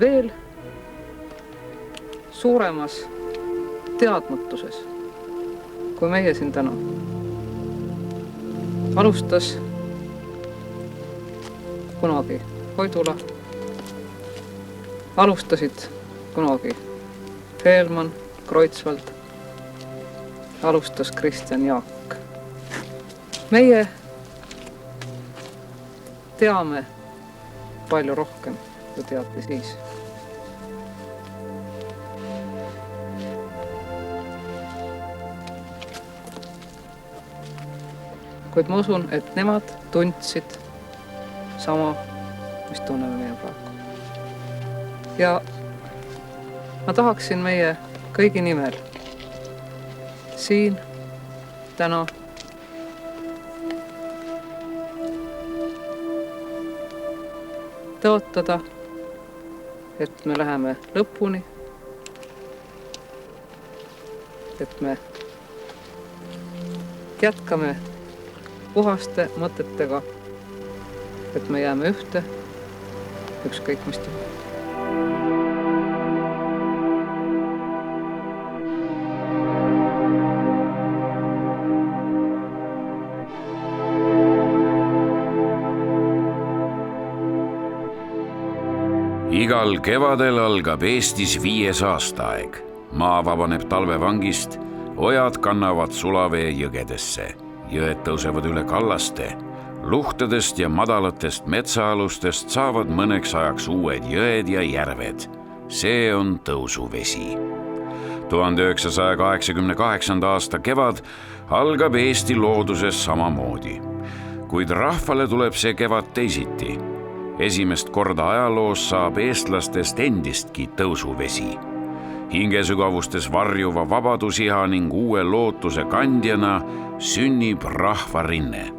veel suuremas teadmatuses, kui meie siin täna. Alustas kunagi Koidula, alustasid kunagi Feelman, Kreutzwald, alustas Kristjan Jaak. Meie teame palju rohkem, kui teati siis. Kuid ma usun, et nemad tundsid sama, mis tunneme meie praegu. Ja ma tahaksin meie kõigi nimel siin täna tõotada, et me läheme lõpuni, et me jätkame puhaste mõtetega, et me jääme ühte, ükskõik mis toimub. Igal kevadel algab Eestis 5. aastaaeg. Maa vabaneb talvevangist, ojad kannavad sulavee jõgedesse. Jõed tõusevad üle kallaste. Luhtedest ja madalatest metsaalustest saavad mõneks ajaks uued jõed ja järved. See on tõusuvesi. 1988. aasta kevad algab Eesti looduses samamoodi. Kuid rahvale tuleb see kevad teisiti. Esimest korda ajaloos saab eestlastest endistki tõusuvesi. Hingesügavustes varjuva vabadusiha ning uue lootuse kandjana sünnib rahvarinne.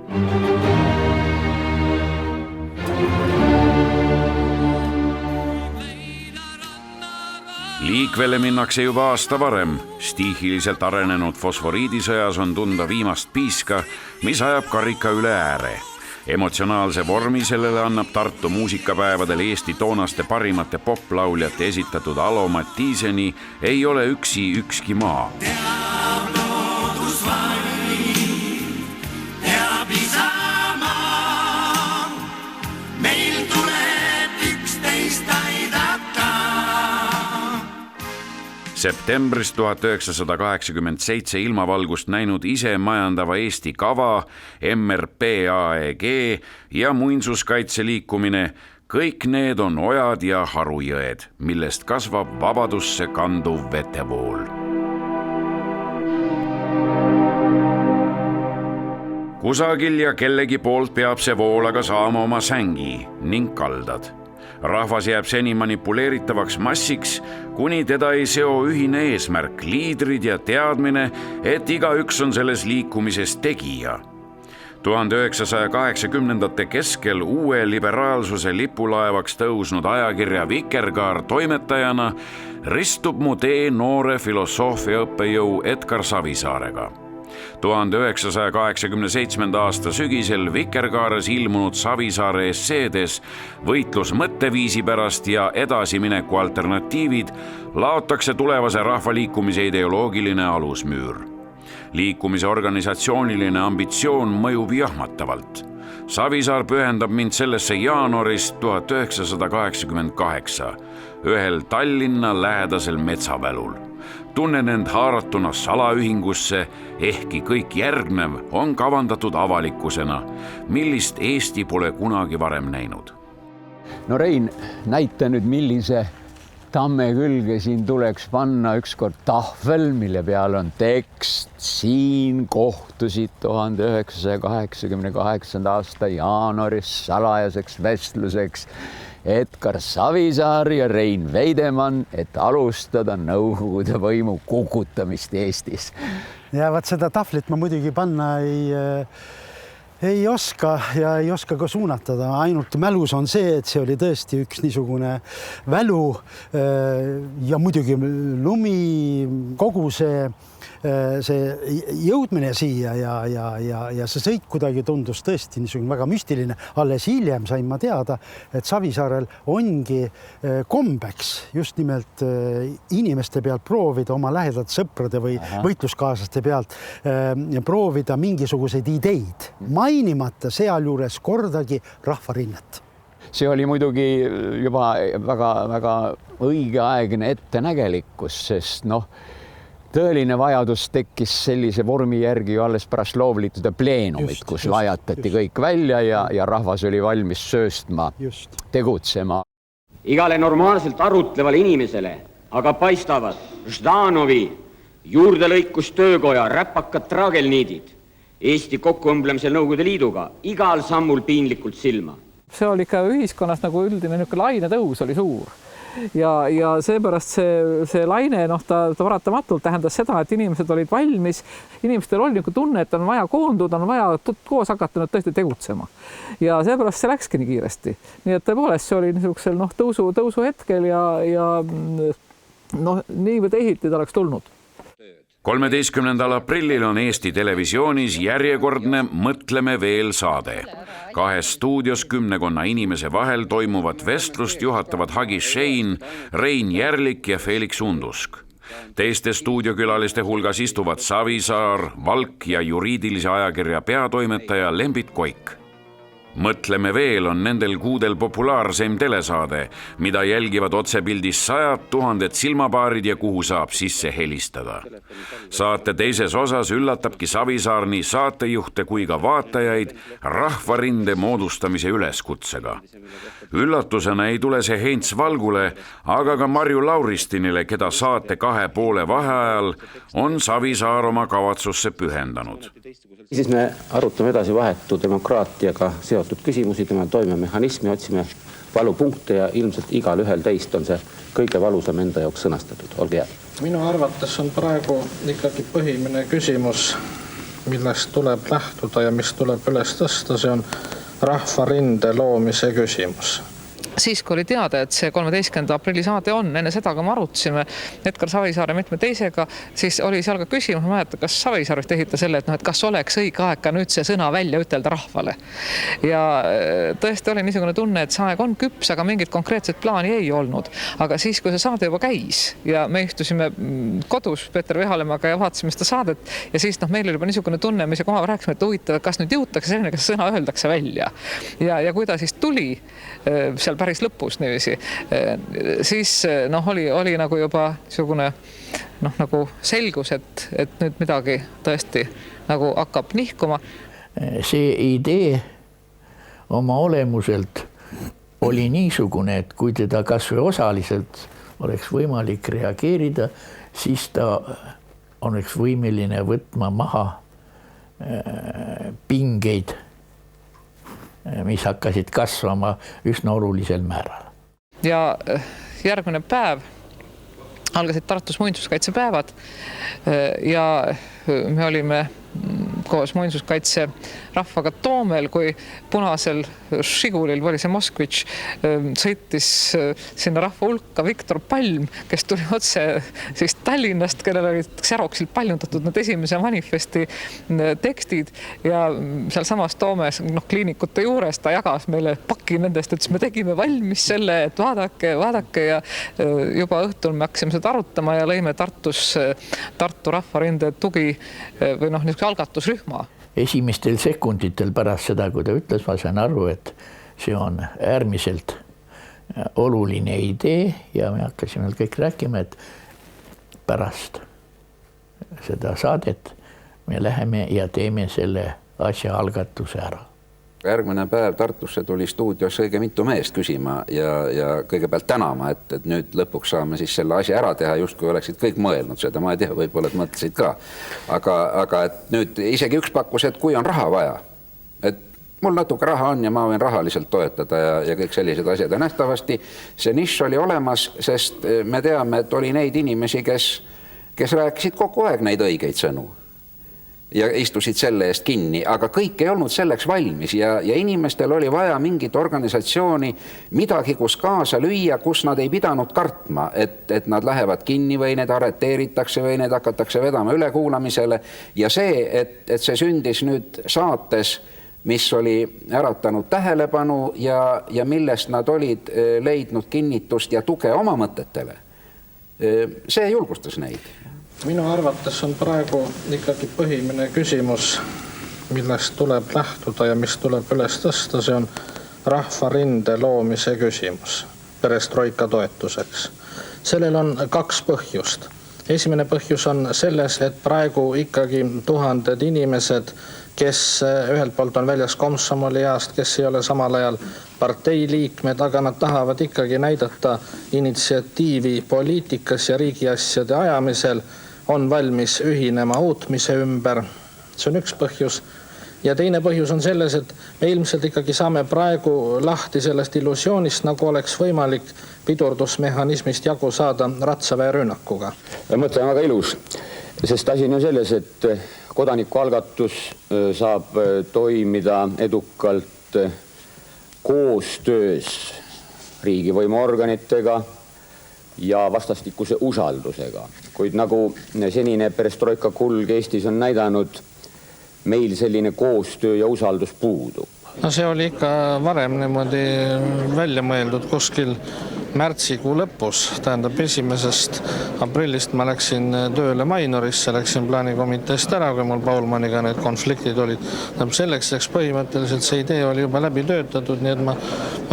Liikvele minnakse juba aasta varem. Stiihiliselt arenenud fosforiidisõjas on tunda viimast piiska, mis ajab karika üle ääre. Emotsionaalse vormi sellele annab Tartu muusikapäevadel Eesti toonaste parimate poplauljate esitatud Alo Mattiiseni Ei ole üksi ükski maa. Teab loodusvaim, teab isamaa, meil tuleb üksteist aidata. Septembris 1987 ilmavalgust näinud ise majandava Eesti kava, MRP-AEG ja muinsuskaitseliikumine, kõik need on ojad ja harujõed, millest kasvab vabadusse kanduv vetevool. Kusagil ja kellegi poolt peab see vool aga saama oma sängi ning kaldad. Rahvas jääb seni manipuleeritavaks massiks, kuni teda ei seo ühine eesmärk, liidrid ja teadmine, et igaüks on selles liikumises tegija. 1980. keskel uue liberaalsuse lipulaevaks tõusnud ajakirja Vikerkaar toimetajana ristub mu tee noore filosoofiaõppejõu Edgar Savisaarega. 1987. aasta sügisel Vikerkaares ilmunud Savisaare esseedes Võitlus mõtteviisi pärast ja edasimineku alternatiivid laotakse tulevase rahvaliikumise ideoloogiline alusmüür. Liikumise organisatsiooniline ambitsioon mõjub jahmatavalt. Savisaar pühendab mind sellesse jaanuaris 1988, ühel Tallinna lähedasel metsavälul. Tunnen end haaratuna salaühingusse, ehkki kõik järgnev on kavandatud avalikkusena, millist Eesti pole kunagi varem näinud. No Rein, näita nüüd, millise tamme külge siin tuleks panna ükskord tahvel, mille peal on tekst. Siin kohtusid 1988. aasta jaanuaris salajaseks vestluseks Edgar Savisaar ja Rein Veidemann, et alustada Nõukogude võimu kukutamist Eestis. Ja vaat seda tahvlit ma muidugi panna ei oska ja ei oska ka suunatada. Ainult mälus on see, et see oli tõesti üks niisugune välu ja muidugi lumi, kogu see see jõudmine siia ja see sõit kuidagi tundus tõesti niisugune väga müstiline. Alles hiljem sain ma teada, et Savisaarel ongi kombeks just nimelt inimeste pealt proovida oma lähedalt sõprade või võitluskaaslaste pealt proovida mingisuguseid ideid, mainimata sealjuures kordagi rahvarinnet. See oli muidugi juba väga õigeaegne ettenägelikkus, sest tõeline vajadus tekkis sellise vormi järgi ju alles pärast loovliitude pleenumit, kus lajatati kõik välja ja rahvas oli valmis sööstma, tegutsema. Igale normaalselt arutlevale inimesele aga paistavad Ždanovi juurdelõikustöökoja räpakad traagelniidid Eesti kokkuõmblemisel Nõukogude Liiduga igal sammul piinlikult silma. See oli ikka ühiskonnas nagu üldine laine tõus oli suur ja seepärast see laine, ta paratamatult tähendas seda, et inimesed olid valmis, inimestel oli tunne, et on vaja koonduda, on vaja koos hakata nüüd tõesti tegutsema ja seepärast see läkski nii kiiresti. Nii et tõepoolest see oli niisugusel tõusu hetkel ja nii või teisiti ta oleks tulnud. 13. aprillil on Eesti Televisioonis järjekordne Mõtleme veel saade. 2 stuudios 10 inimese vahel toimuvat vestlust juhatavad Hagi Shein, Rein Järlik ja Felix Undusk. Teiste stuudiokülaliste hulgas istuvad Savisaar, Valk ja juriidilise ajakirja peatoimetaja Lembit Koik. Mõtleme veel on nendel kuudel populaarseim telesaade, mida jälgivad otsepildis 100 000 silmapaarid ja kuhu saab sisse helistada. Saate teises osas üllatabki Savisaar nii saatejuhte kui ka vaatajaid rahvarinde moodustamise üleskutsega. Üllatusena ei tule see Heinz Valgule, aga ka Marju Lauristinile, keda saate 2,5 vaheajal on Savisaar oma kavatsusse pühendanud. Siis me arutame edasi vahetu demokraatiaga seotud küsimusi, tema toimemehhanismi, otsime valupunkte ja ilmselt igal ühel teist on see kõige valusam enda jaoks sõnastatud. Olge hea. Minu arvates on praegu ikkagi põhimine küsimus, millest tuleb lähtuda ja mis tuleb üles tõsta, see on rahvarinde loomise küsimus. Siis, kui oli teada, et see 13. aprilli saade on, enne seda, kui me arutasime Edgar Savisaare mitme teisega, siis oli seal ka küsimus, ma mäletan, kas Savisaarist ehita selle, et kas oleks õige aeg ka nüüd see sõna välja ütelda rahvale. Ja tõesti oli niisugune tunne, et see aeg on küps, aga mingit konkreetset plaani ei olnud. Aga siis, kui see saade juba käis ja me istusime kodus Peeter Vehalemaga ja vaatasime seda saadet ja siis meil oli juba niisugune tunne, mis kohe rääkisime, et huvitav, kas nüüd jõutakse selline, kas sõna öeldakse välja. Ja kui ta siis tuli seal päris lõpus niiviisi, siis oli nagu juba niisugune nagu selgus, et nüüd midagi tõesti nagu hakkab nihkuma. See idee oma olemuselt oli niisugune, et kui teda kas või osaliselt oleks võimalik reageerida, siis ta oleks võimeline võtma maha pingeid, mis hakkasid kasvama üsna olulisel määral. Ja järgmine päev algasid Tartus muinsuskaitsepäevad ja me olime koos muinsuskaitse rahvaga Toomel, kui punasel Žigulil oli see Moskvitš, sõitis sinna rahva hulka Viktor Palm, kes tuli otse siis Tallinnast, kellel olid Xeroxil paljundatud need esimese manifesti tekstid ja seal samas Toomes kliinikute juures ta jagas meile paki nendest, et me tegime valmis selle, et vaadake ja juba õhtul me hakkasime seda arutama ja lõime Tartus Tartu rahvarinde tugi või niisugune algatusrühma. Esimestel sekunditel pärast seda, kui ta ütles, ma sain aru, et see on äärmiselt oluline idee ja me hakkasime kõik rääkima, et pärast seda saadet me läheme ja teeme selle asja algatuse ära. Järgmine päev Tartusse tuli stuudios õige mitu meest küsima ja kõigepealt tänama, et nüüd lõpuks saame siis selle asja ära teha, just kui oleksid kõik mõelnud seda, ma ei tea, võib-olla et mõtlesid ka. Aga et nüüd isegi üks pakkus, et kui on raha vaja, et mul natuke raha on ja ma võin rahaliselt toetada ja kõik sellised asjad. Ja nähtavasti see nišš oli olemas, sest me teame, et oli neid inimesi, kes rääkisid kogu aeg neid õigeid sõnu. ja istusid selle eest kinni, aga kõik ei olnud selleks valmis ja inimestel oli vaja mingit organisatsiooni, midagi, kus kaasa lüüa, kus nad ei pidanud kartma, et nad lähevad kinni või need arreteeritakse või need hakatakse vedama ülekuulamisele. Ja see, et see sündis nüüd saates, mis oli äratanud tähelepanu ja millest nad olid leidnud kinnitust ja tuge oma mõtetele, see julgustas neid. Minu arvates on praegu ikkagi põhimine küsimus, millest tuleb lähtuda ja mis tuleb üles tõsta, see on rahvarinde loomise küsimus perestroika toetuseks. Sellel on 2 põhjust. Esimene põhjus on selles, et praegu ikkagi tuhanded inimesed, kes ühelt poolt on väljas komsomoliast, kes ei ole samal ajal parteiliikmed, aga nad tahavad ikkagi näidata initsiatiivi poliitikas ja riigiasjade ajamisel, on valmis ühinema uutmise ümber. See on üks põhjus. Ja teine põhjus on selles, et me ilmselt ikkagi saame praegu lahti sellest illusioonist, nagu oleks võimalik pidurdusmehhanismist jagu saada ratsaväe rünnakuga. Mõte on väga ilus, sest asi on selles, et kodanikualgatus saab toimida edukalt koostöös riigivõimuorganitega ja vastastikuse usaldusega. Kuid nagu senine perestroika kulg Eestis on näidanud, meil selline koostöö ja usaldus puudub. No see oli ikka varem niimoodi välja mõeldud kuskil märtsikuu lõpus, tähendab 1. aprillist ma läksin tööle Mainorisse, läksin plaanikomiteest ära, kui mul Paulmaniga need konfliktid olid. Selleks põhimõtteliselt see idee oli juba läbi töötatud, nii et ma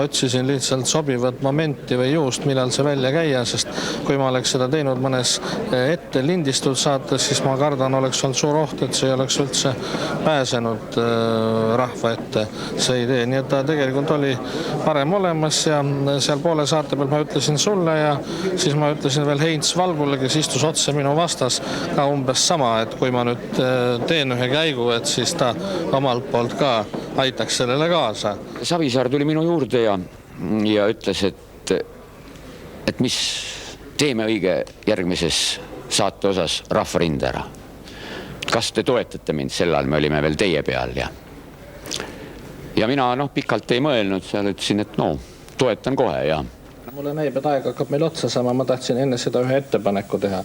otsisin lihtsalt sobivat momenti või juust, millal see välja käia, sest kui ma oleks seda teinud mõnes ette lindistud saates, siis ma kardan, oleks olnud suur oht, et see ei oleks üldse pääsenud rahva ette see idee. Nii et ta tegelikult oli parem olemas ja seal poole saate peal ma ütlesin sulle ja siis ma ütlesin veel Heinz Valgule, kes istus otse minu vastas, ka umbes sama, et kui ma nüüd teen ühe käigu, et siis ta omalt poolt ka aitaks sellele kaasa. Savisaar tuli minu juurde ja ütles, et mis teeme õige järgmises saate osas rahvarinde ära. Kas te toetate mind? Sel ajal me olime veel teie peal ja mina pikalt ei mõelnud, seal ütlesin, et toetan kohe ja mulle näib, et aeg hakkab meil otsa saama, ma tahtsin enne seda ühe ettepaneku teha.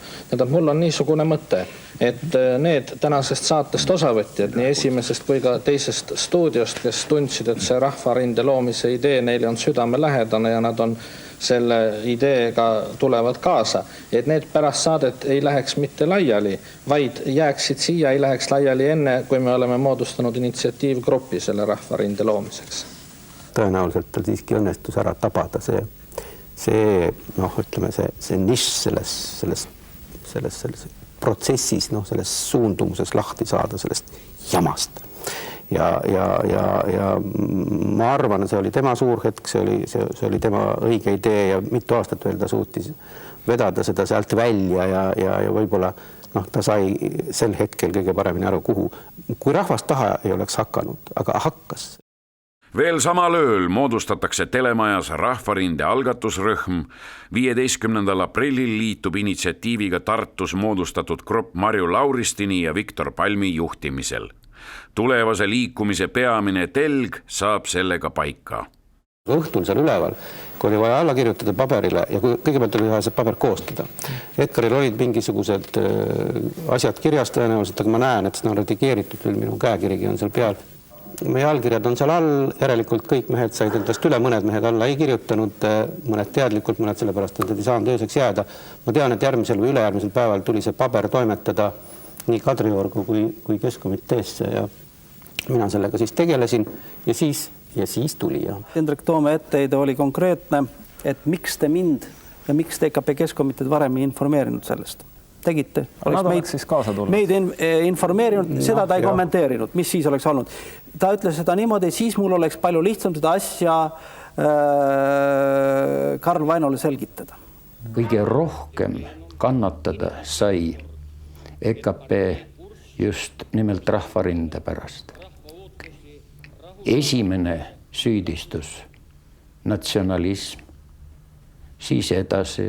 Mul on niisugune mõte, et need tänasest saatest osavõtjad, nii esimesest kui ka teisest stuudiost, kes tundsid, et see rahvarinde loomise idee neile on südamelähedane ja nad on selle ideega tulevad kaasa, et need pärast saadet ei läheks mitte laiali, vaid jääksid siia, ei läheks laiali enne, kui me oleme moodustanud initsiatiivgruppi selle rahvarinde loomiseks. Tõenäoliselt tal siiski õnnestus ära tabada see nišš selles protsessis, selles suundumuses lahti saada sellest jamast. Ja ma arvan, see oli tema suur hetk, see oli tema õige idee ja mitu aastat veel ta suutis vedada seda sealt välja ja võib-olla ta sai sel hetkel kõige paremini aru, kui rahvast taha ei oleks hakanud, aga hakkas. Veel samal ööl moodustatakse Telemajas rahvarinde algatusrühm. 15. aprillil liitub initsiatiiviga Tartus moodustatud grupp Marju Lauristini ja Viktor Palmi juhtimisel. Tulevase liikumise peamine telg saab sellega paika. Õhtul seal üleval, kui oli vaja alla kirjutada paberile ja kõigepealt oli vaja see paber koostada. Edgaril olid mingisugused asjad kirjas tõenäoliselt, aga ma näen, et seda on redigeeritud, minu käekirigi on seal peal. Meie allkirjad on seal all, järelikult kõik mehed said endast üle, mõned mehed alla ei kirjutanud, mõned teadlikult, mõned sellepärast, et nad ei saanud ööseks jääda. Ma tean, et järgmisel või ülejärgmisel päeval tuli see paber toimetada nii Kadriorgu kui Keskkomiteesse ja mina sellega siis tegelesin ja siis tuli. Hendrik Toome etteide oli konkreetne, et miks te mind ja miks te EKP Keskkomiteed varem ei informeerinud sellest? Tegite. Nad oleks siis kaasa tulnud. Meid informeerinud, seda ta ei kommenteerinud, mis siis oleks olnud. Ta ütles seda niimoodi, siis mul oleks palju lihtsam seda asja Karl Vainole selgitada. Kõige rohkem kannatada sai EKP just nimelt rahvarinde pärast. Esimene süüdistus, natsionalism, siis edasi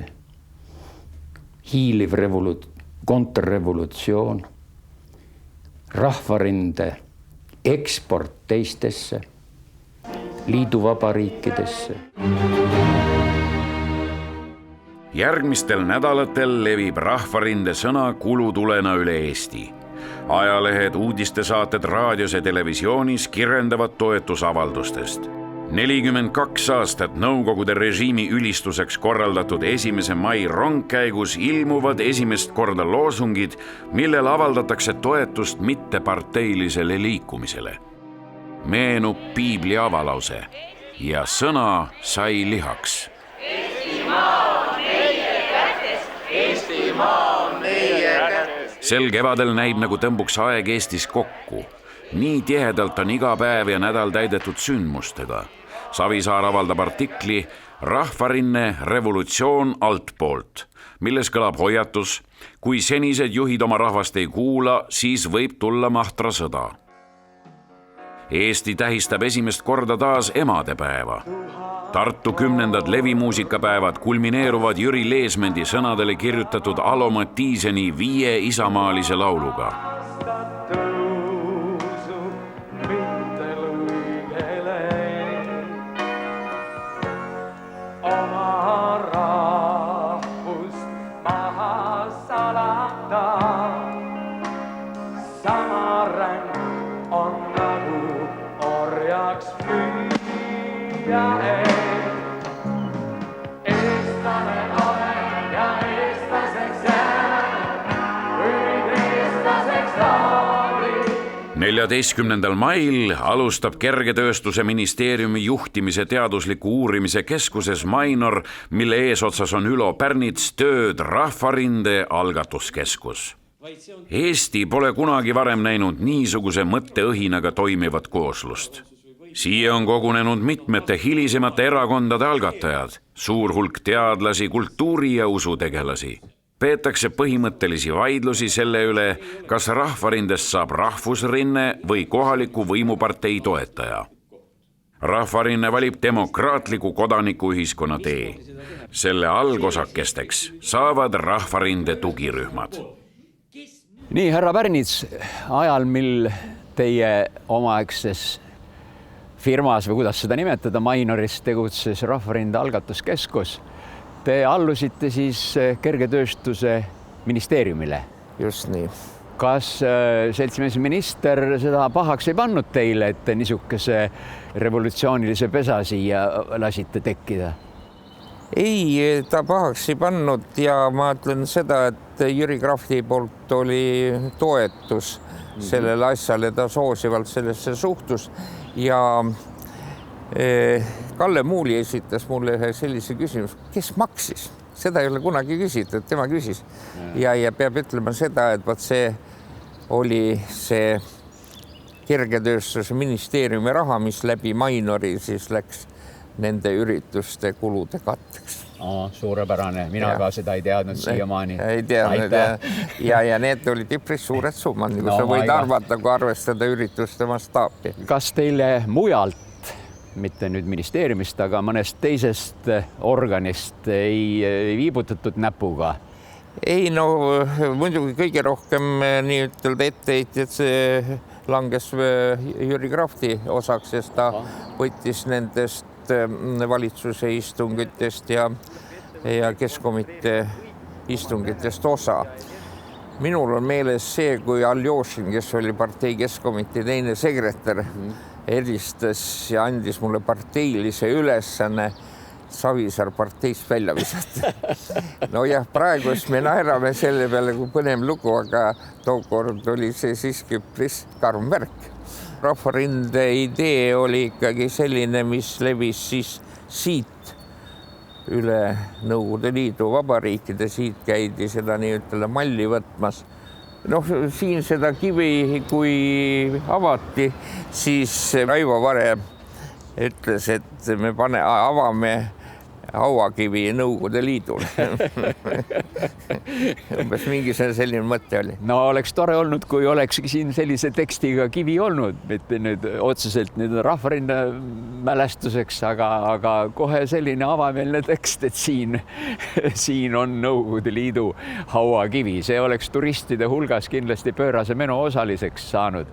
hiiliv kontrrevolutsioon Rahvarinde eksport teistesse liiduvabariikidesse. Järgmistel nädalatel levib Rahvarinde sõna kulutulena üle Eesti. Ajalehed, uudistesaated raadios ja televisioonis kirjeldavad toetusavaldustest. 42 aastat Nõukogude režiimi ülistuseks korraldatud 1. mai rongkäigus ilmuvad esimest korda loosungid, millel avaldatakse toetust mitteparteilisele liikumisele. Meenub piibli avalause ja sõna sai lihaks. Sel kevadel näib nagu tõmbuks aeg Eestis kokku. Nii tihedalt on iga päev ja nädal täidetud sündmustega. Savisaar avaldab artikli Rahvarinne revolutsioon altpoolt, milles kõlab hoiatus, kui senised juhid oma rahvast ei kuula, siis võib tulla mahtra sõda. Eesti tähistab esimest korda taas emadepäeva. Tartu 10. levimuusikapäevad kulmineeruvad Jüri Leesmendi sõnadele kirjutatud Alo Mattiiseni 5 isamaalise lauluga. Neljateistkümnendal mail alustab Kergetööstuse ministeeriumi juhtimise teadusliku uurimise keskuses Mainor, mille eesotsas on Ülo Pärnits, tööd Rahvarinde algatuskeskus. Eesti pole kunagi varem näinud niisuguse mõtteõhinaga toimivat kooslust. Siia on kogunenud mitmete hilisemate erakondade algatajad, suur hulk teadlasi, kultuuri- ja usutegelasi. Peetakse põhimõttelisi vaidlusi selle üle, kas Rahvarindest saab rahvusrinne või kohaliku võimupartei toetaja. Rahvarinne valib demokraatliku kodanikuühiskonna tee. Selle algosakesteks saavad Rahvarinde tugirühmad. Nii, härra Pärnits, ajal, mil teie omaaegses firmas või kuidas seda nimetada, Mainoris tegutses Rahvarinde algatuskeskus, te allusite siis Kergetööstuse ministeeriumile. Just nii. Kas seltsimees minister seda pahaks ei pannud teile, et te niisuguse revolutsioonilise pesa siia lasite tekkida? Ei, ta pahaks ei pannud ja ma ütlen seda, et Jüri Krafti poolt oli toetus sellele asjale, ta soosivalt sellesse suhtus ja Kalle Muuli esitas mulle ühe sellise küsimus, kes maksis? Seda ei ole kunagi küsitud, tema küsis. Ja peab ütlema seda, et see oli see Kergetööstuse ministeeriumi raha, mis läbi Mainori siis läks nende ürituste kulude katteks. Suurepärane, mina ka seda ei teadnud siiamaani. Ei teadnud ja need olid üpris suured summad, nagu sa võid arvata, kui arvestada ürituste mastaapi. Kas teile mujalt, mitte nüüd ministeeriumist, aga mõnest teisest organist ei viibutatud näpuga? Ei, no muidugi kõige rohkem nii ütelda etteheitjad see langes Jüri Krafti osaks, sest ta võttis nendest valitsuse istungitest ja keskkomitee istungitest osa. Minul on meeles see, kui Aljošin, kes oli partei keskkomitee teine sekretär, helistas ja andis mulle parteilise ülesanne Savisaar parteist välja visata. No jah, praegu me naerame selle peale, kui põnev lugu, aga tookord oli see siiski üpris karm värk. Rahvarinde idee oli ikkagi selline, mis levis siis siit üle Nõukogude Liidu vabariikide, siit käidi seda nii-ütelda malli võtmas. Noh, siin seda kivi, kui avati, siis Raivo Vare ütles, et me avame hauakivi Nõukogude Liidul. Umbes mingi selline mõte oli. No oleks tore olnud, kui oleks siin sellise tekstiga kivi olnud, mitte nüüd otseselt nüüd Rahvarinde mälestuseks, aga kohe selline avameelne tekst, et siin on Nõukogude Liidu hauakivi. See oleks turistide hulgas kindlasti pöörase menu osaliseks saanud.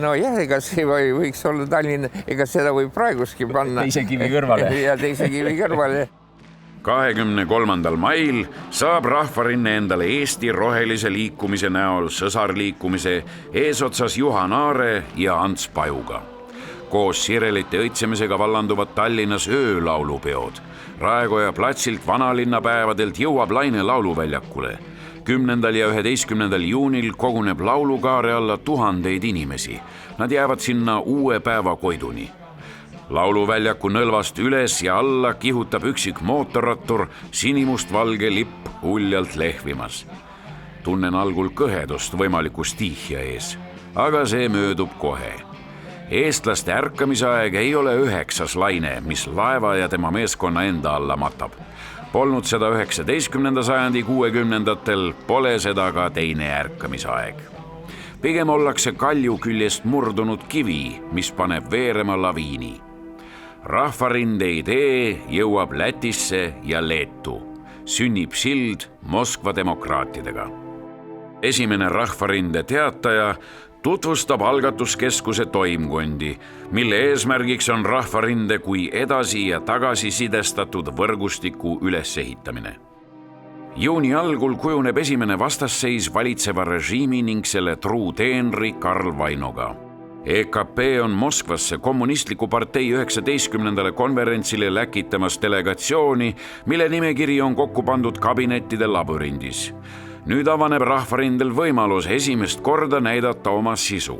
No jah, ega see võiks olla Tallinna, ega seda võib praeguski panna. Teise kivi kõrvale. Ja teise kivi kõrvale. 23. mail saab Rahvarinne endale Eesti rohelise liikumise näol sõsarliikumise eesotsas Juhan Aare ja Ants Pajuga. Koos Sirelite õitsemisega vallanduvad Tallinnas öölaulupeod. Raekoja platsilt vanalinnapäevadelt jõuab laine lauluväljakule. 10. ja 11. juunil koguneb laulukaare alla 1000 inimesi. Nad jäävad sinna uue päeva koiduni. Lauluväljaku nõlvast üles ja alla kihutab üksik mootorrattur, sinimust-valge lipp uljalt lehvimas. Tunnen algul kõhedust võimaliku stihja ees, aga see möödub kohe. Eestlaste ärkamisaeg ei ole 9. laine, mis laeva ja tema meeskonna enda alla matab. Polnud seda 19. sajandi 60-ndatel, pole seda ka teine ärkamisaeg. Pigem ollakse kalju küljest murdunud kivi, mis paneb veerema laviini. Rahvarinde idee jõuab Lätisse ja Leetu. Sünnib sild Moskva demokraatidega. Esimene Rahvarinde teataja tutvustab algatuskeskuse toimkondi, mille eesmärgiks on Rahvarinde kui edasi ja tagasi sidestatud võrgustiku ülesehitamine. Juuni algul kujuneb esimene vastasseis valitseva režiimi ning selle truu teenri Karl Vainoga. EKP on Moskvasse kommunistliku partei 19. konverentsile läkitamas delegatsiooni, mille nimekiri on kokku pandud kabinettide labürindis. Nüüd avaneb Rahvarindel võimalus esimest korda näidata oma sisu.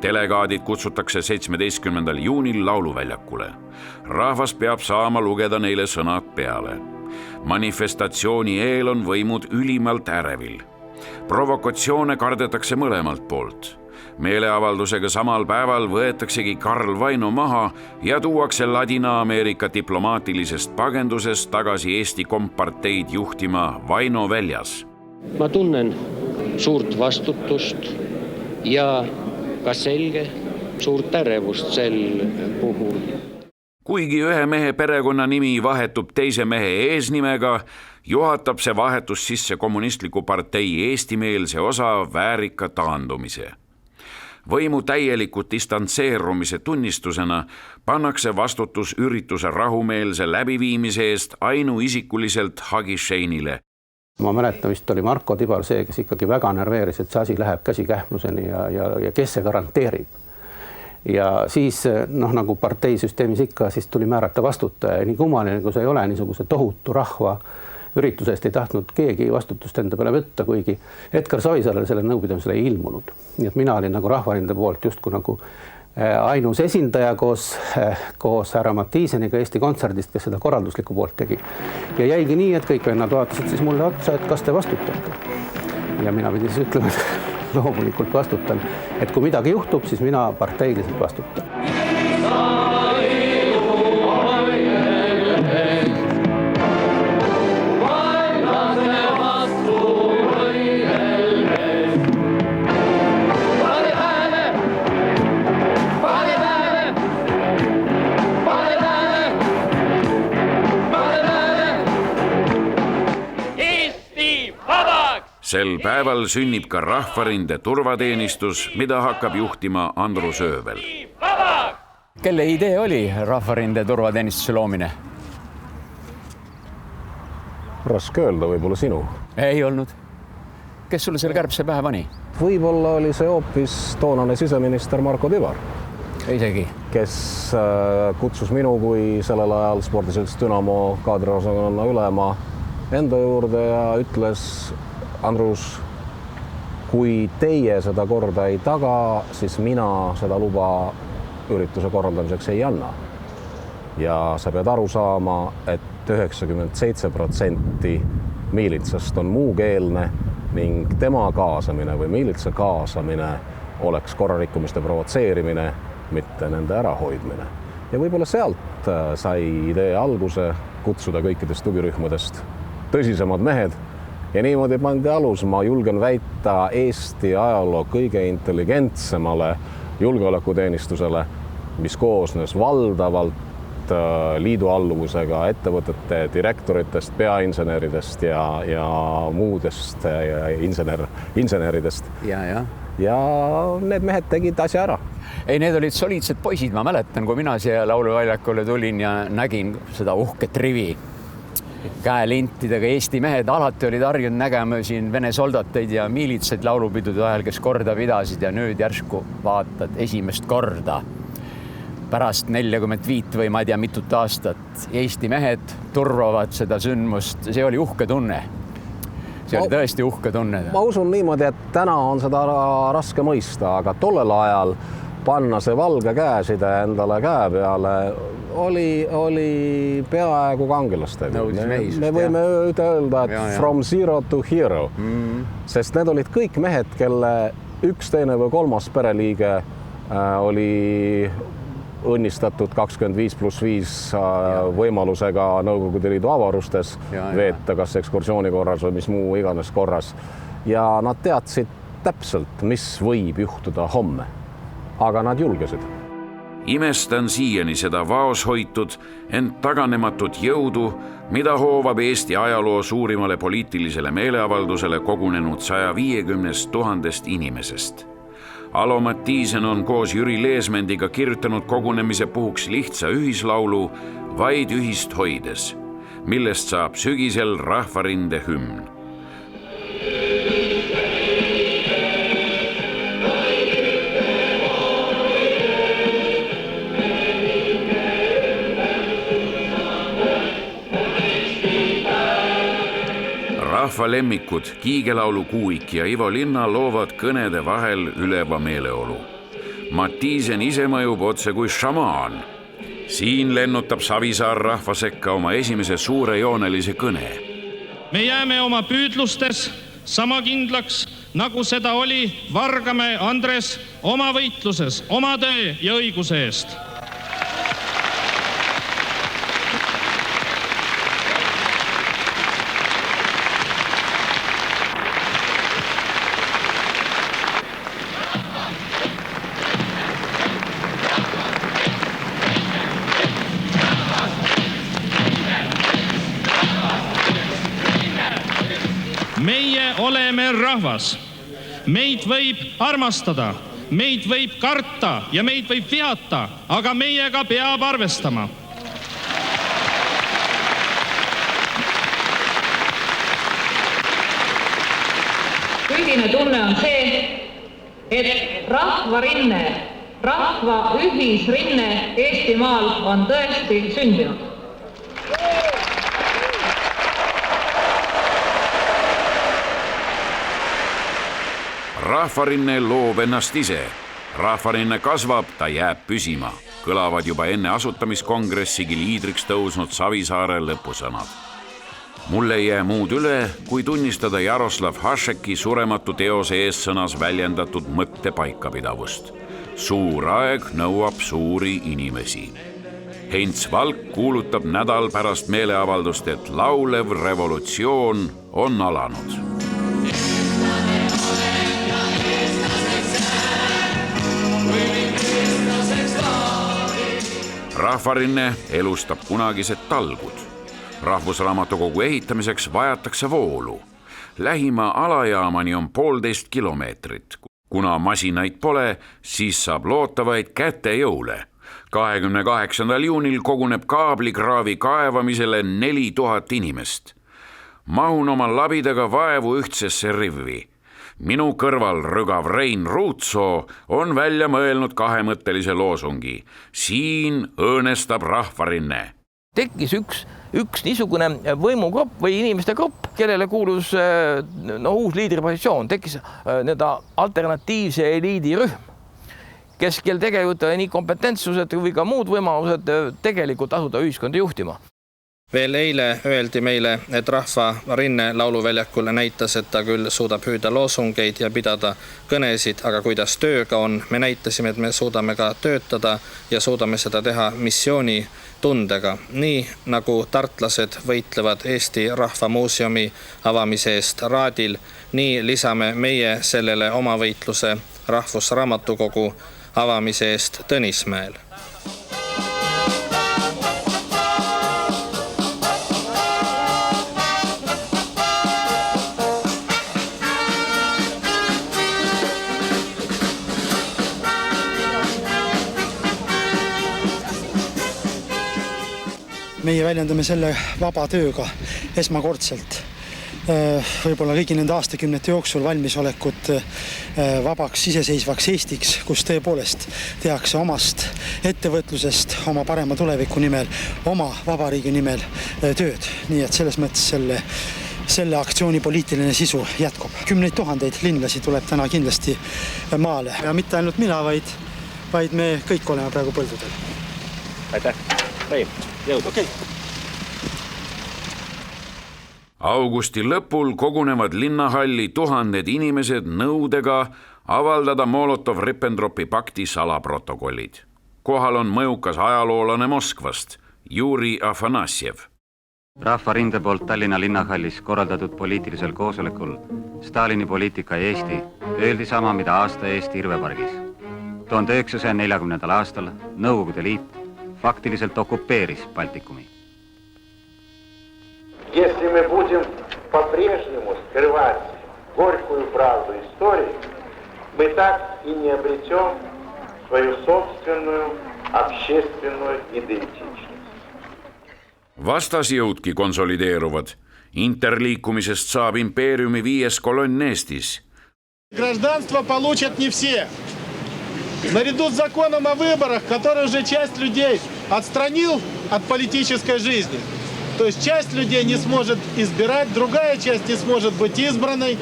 Delegaadid kutsutakse 17. juunil lauluväljakule. Rahvas peab saama lugeda neile sõnad peale. Manifestatsiooni eel on võimud ülimalt ärevil. Provokatsioone kardetakse mõlemalt poolt. Meeleavaldusega samal päeval võetaksegi Karl Vaino maha ja tuuakse Ladina-Ameerika diplomaatilisest pagendusest tagasi Eesti komparteid juhtima Vaino väljas. Ma tunnen suurt vastutust ja ka selge suurt ärevust sel puhul. Kuigi ühe mehe perekonna nimi vahetub teise mehe eesnimega, juhatab see vahetus sisse kommunistliku partei eestimeelse osa väärika taandumise. Võimu täieliku distantseerumise tunnistusena pannakse vastutus ürituse rahumeelse läbiviimise eest ainuisikuliselt Hagi Šeinile. Ma mäletan, vist oli Marko Tibar see, kes ikkagi väga nerveeris, et see asi läheb käsikähmuseni ja kes see garanteerib. Ja siis nagu parteisüsteemis ikka, siis tuli määrata vastutaja. Nii kummaline, kui see ei ole niisuguse tohutu rahva üritusest ei tahtnud keegi vastutust enda peale võtta, kuigi Edgar Savisaarele selle nõupidamisele ei ilmunud. Nii et mina olin nagu Rahvarinde poolt justkui nagu ainus esindaja koos härra Mattiiseniga Eesti Kontserdist, kes seda korralduslikku poolt tegi. Ja jäigi nii, et kõik vennad vaatasid siis mulle otsa, et kas te vastutate. Ja mina pidin siis ütlema, et loomulikult vastutan. Et kui midagi juhtub, siis mina parteiliselt vastutan. Sel päeval sünnib ka Rahvarinde turvateenistus, mida hakkab juhtima Andrus Öövel. Kelle idee oli Rahvarinde turvateenistuse loomine? Raske öelda, võib-olla sinu. Ei olnud. Kes sulle selle kärbse pähe pani? Võib-olla oli see hoopis toonane siseminister Marko Tibar. Isegi. Kes kutsus minu kui sellel ajal spordiselts Dünamo kaadriosakonna ülema enda juurde ja ütles: Andrus, kui teie seda korda ei taga, siis mina seda luba ürituse korraldamiseks ei anna. Ja sa pead aru saama, et 97% miilitsast on muukeelne ning tema kaasamine või miilitsa kaasamine oleks korrarikkumiste provotseerimine, mitte nende ärahoidmine. Ja võib-olla sealt sai idee alguse kutsuda kõikidest tugirühmadest tõsisemad mehed ja niimoodi pandi alus, ma julgen väita, Eesti ajaloo kõige intelligentsemale julgeolekuteenistusele, mis koosnes valdavalt liidu alluvusega ettevõtete direktoritest, peainseneridest ja muudest inseneridest. Ja need mehed tegid asja ära. Ei, need olid soliidsed poisid, ma mäletan, kui mina siia lauluväljakule tulin ja nägin seda uhket rivi käelintidega. Eesti mehed alati olid harjunud nägema siin Vene soldateid ja miilitsaid laulupidude ajal, kes korda pidasid ja nüüd järsku vaatad esimest korda pärast 45 või ma ei tea mitut aastat. Eesti mehed turvavad seda sündmust. See oli uhke tunne. See oli tõesti uhke tunne. Ma usun niimoodi, et täna on seda raske mõista, aga tollel ajal panna see valge käeside endale käe peale oli peaaegu kangelastega. Me võime öelda, et from zero to hero, sest need olid kõik mehed, kelle üks, teine või kolmas pereliige oli õnnistatud 25+5 võimalusega Nõukogude Liidu avarustes veeta kas ekskursiooni korras või mis muu iganes korras. Ja nad teadsid täpselt, mis võib juhtuda homme. Aga nad julgesid. Imestan siiani seda vaos hoitud, ent taganematut jõudu, mida hoovab Eesti ajaloo suurimale poliitilisele meeleavaldusele kogunenud 150 000 inimesest. Alo Mattiisen on koos Jüri Leesmendiga kirjutanud kogunemise puhuks lihtsa ühislaulu Vaid ühist hoides, millest saab sügisel rahvarinde hümn. Rahva lemmikud Kiigelaulu Kuuik ja Ivo Linna loovad kõnede vahel üleva meeleolu. Mattiisen ise mõjub otse kui šamaan. Siin lennutab Savisaar rahva sekka oma esimese suurejoonelise kõne. Me jääme oma püüdlustes sama kindlaks, nagu seda oli Vargamäe Andres oma võitluses, oma töö ja õiguse eest. Meie oleme rahvas. Meid võib armastada, meid võib karta ja meid võib vihata, aga meiega peab arvestama. Üldine tunne on see, et rahvarinne, rahva ühisrinne Eestimaal on tõesti sündinud. Rahvarinne loob ennast ise. Rahvarinne kasvab, ta jääb püsima. Kõlavad juba enne asutamiskongressigi liidriks tõusnud Savisaare lõpusõnad. Mulle ei jää muud üle, kui tunnistada Jaroslav Hašeki surematu teose eessõnas väljendatud mõtte paikapidavust. Suur aeg nõuab suuri inimesi. Heinz Valk kuulutab nädal pärast meeleavaldust, et laulev revolutsioon on alanud. Rahvarinne elustab kunagised talgud. Rahvusraamatukogu ehitamiseks vajatakse voolu. Lähima alajaamani on 1,5 kilomeetrit. Kuna masinaid pole, siis saab loota vaid kätejõule. 28. juunil koguneb kaablikraavi kaevamisele 4000 inimest. Mahun oma labidaga vaevu ühtsesse rivvi. Minu kõrval rügav Rein Ruutsoo on välja mõelnud kahemõttelise loosungi. Siin õõnestab rahvarinne. Tekkis üks niisugune võimugrupp või inimeste grupp, kellele kuulus uus liidripositsioon. Tekkis alternatiivse eliidi rühm, kel tegelikult nii kompetentsused või ka muud võimalused tegelikult asuda ühiskonda juhtima. Veel eile öeldi meile, et Rahvarinne lauluväljakule näitas, et ta küll suudab hüüda loosungeid ja pidada kõnesid, aga kuidas tööga on, me näitasime, et me suudame ka töötada ja suudame seda teha missiooni tundega. Nii nagu tartlased võitlevad Eesti Rahva Muuseumi avamise eest Raadil, nii lisame meie sellele oma võitluse Rahvusraamatukogu avamise eest Tõnismäel. Meie väljendame selle vaba tööga esmakordselt. Võib-olla kõigi nende aastakümnete jooksul valmisolekut vabaks iseseisvaks Eestiks, kus tõepoolest tehakse omast ettevõtlusest oma parema tuleviku nimel, oma vabariigi nimel tööd. Nii et selles mõttes selle aktsiooni poliitiline sisu jätkub. 10 000 linlasi tuleb täna kindlasti maale. Ja mitte ainult mina, vaid me kõik oleme praegu põldudel. Aitäh! Jõudu. Okay. Augusti lõpul kogunevad linnahalli tuhanded inimesed nõudega avaldada Molotov-Ribbentropi pakti salaprotokollid. Kohal on mõjukas ajaloolane Moskvast, Juri Afanasjev. Rahvarinde poolt Tallinna linnahallis korraldatud poliitilisel koosolekul Stalini poliitika Eesti öeldi sama, mida aasta eest Irvepargis. 1940. aastal Nõukogude Liit фактически оккупировали Балтикumi. Если мы будем по-прежнему скрывать горькую правду истории, мы так и не обретем свою собственную общественную идентичность. Vastasjõudki konsolideeruvad. Interliikumisest saab impeeriumi 5. kolonn Eestis. Гражданство получат не все. Наряду с законом о выборах, который уже часть людей отстранил от политической жизни. То есть часть людей не сможет избирать, другая часть не сможет быть избранной.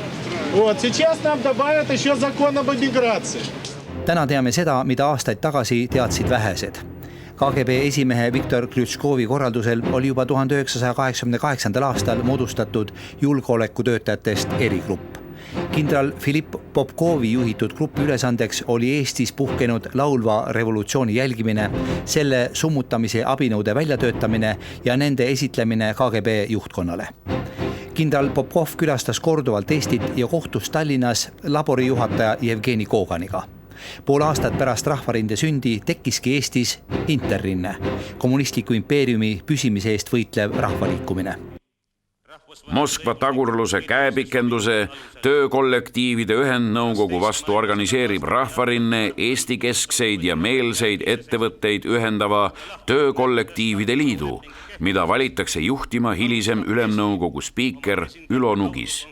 Вот. Сейчас нам добавят еще закон об эмиграции. Täna teame seda, mida aastaid tagasi teadsid vähesed. KGB esimehe Viktor Krutškovi korraldusel oli juba 1988. aastal moodustatud julgeolekutöötajatest erigrupp. Kindral Filipp Popkovi juhitud grupi ülesandeks oli Eestis puhkenud laulva revolutsiooni jälgimine, selle summutamise abinõude väljatöötamine ja nende esitlemine KGB juhtkonnale. Kindral Popkov külastas korduvalt Eestit ja kohtus Tallinnas laborijuhataja Jevgeni Koganiga. Pool aastat pärast Rahvarinde sündi tekkiski Eestis Interrinne, kommunistliku impeeriumi püsimise eest võitlev rahvaliikumine. Moskva tagurluse käepikenduse töökollektiivide ühendnõukogu vastu organiseerib Rahvarinne Eesti-keskseid ja meelseid ettevõtteid ühendava töökollektiivide liidu, mida valitakse juhtima hilisem ülemnõukogu spiiker Ülo Nugis.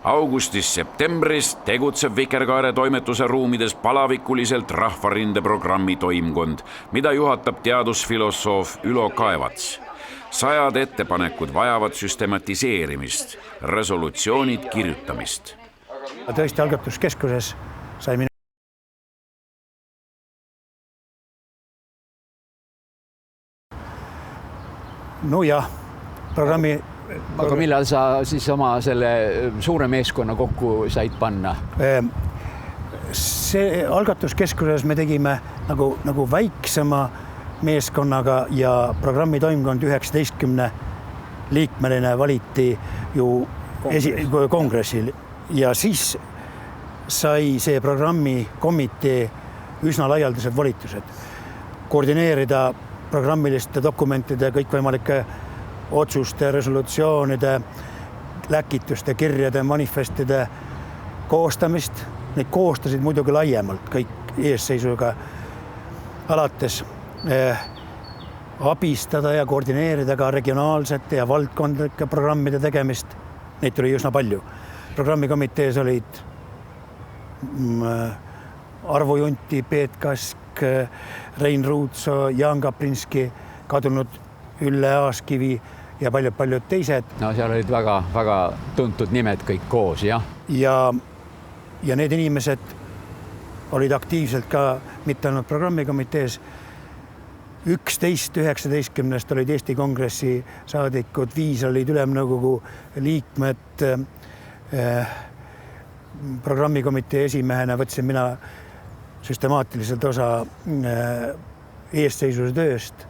Augustis-septembris tegutseb Vikerkaare toimetuse ruumides palavikuliselt Rahvarinde programmi toimkond, mida juhatab teadusfilosoof Ülo Kaevats. 100 ettepanekud vajavad süstematiseerimist, resolutsioonid kirjutamist. Tõesti algatuskeskuses sai minu programmi. Aga millal sa siis oma selle suure meeskonna kokku said panna? See algatuskeskuses me tegime nagu väiksema meeskonnaga ja programmi toimkond 19 liikmeline valiti ju kongressil ja siis sai see programmi komitee üsna laialdased volitused. Koordineerida programmiliste dokumentide, kõikvõimalike otsuste, resolutsioonide, läkituste, kirjade, manifestide koostamist. Neid koostasid muidugi laiemalt kõik eesseisuga alates abistada ja koordineerida ka regionaalsete ja valdkondlike programmide tegemist. Neid tuli üsna palju. Programmikomitees olid Arvo Junti, Peet Kask, Rein Ruutso, Jaan Kaplinski, kadunud Ülle Aaskivi ja paljud teised. No seal olid väga tuntud nimed kõik koos, jah? Ja need inimesed olid aktiivselt ka mitte ainult programmikomitees 11 19 olid Eesti Kongressi saadikud, 5 olid Ülemnõukogu liikmed. Programmikomitee esimehena võtsin mina süstemaatiliselt osa eestseisuse tööst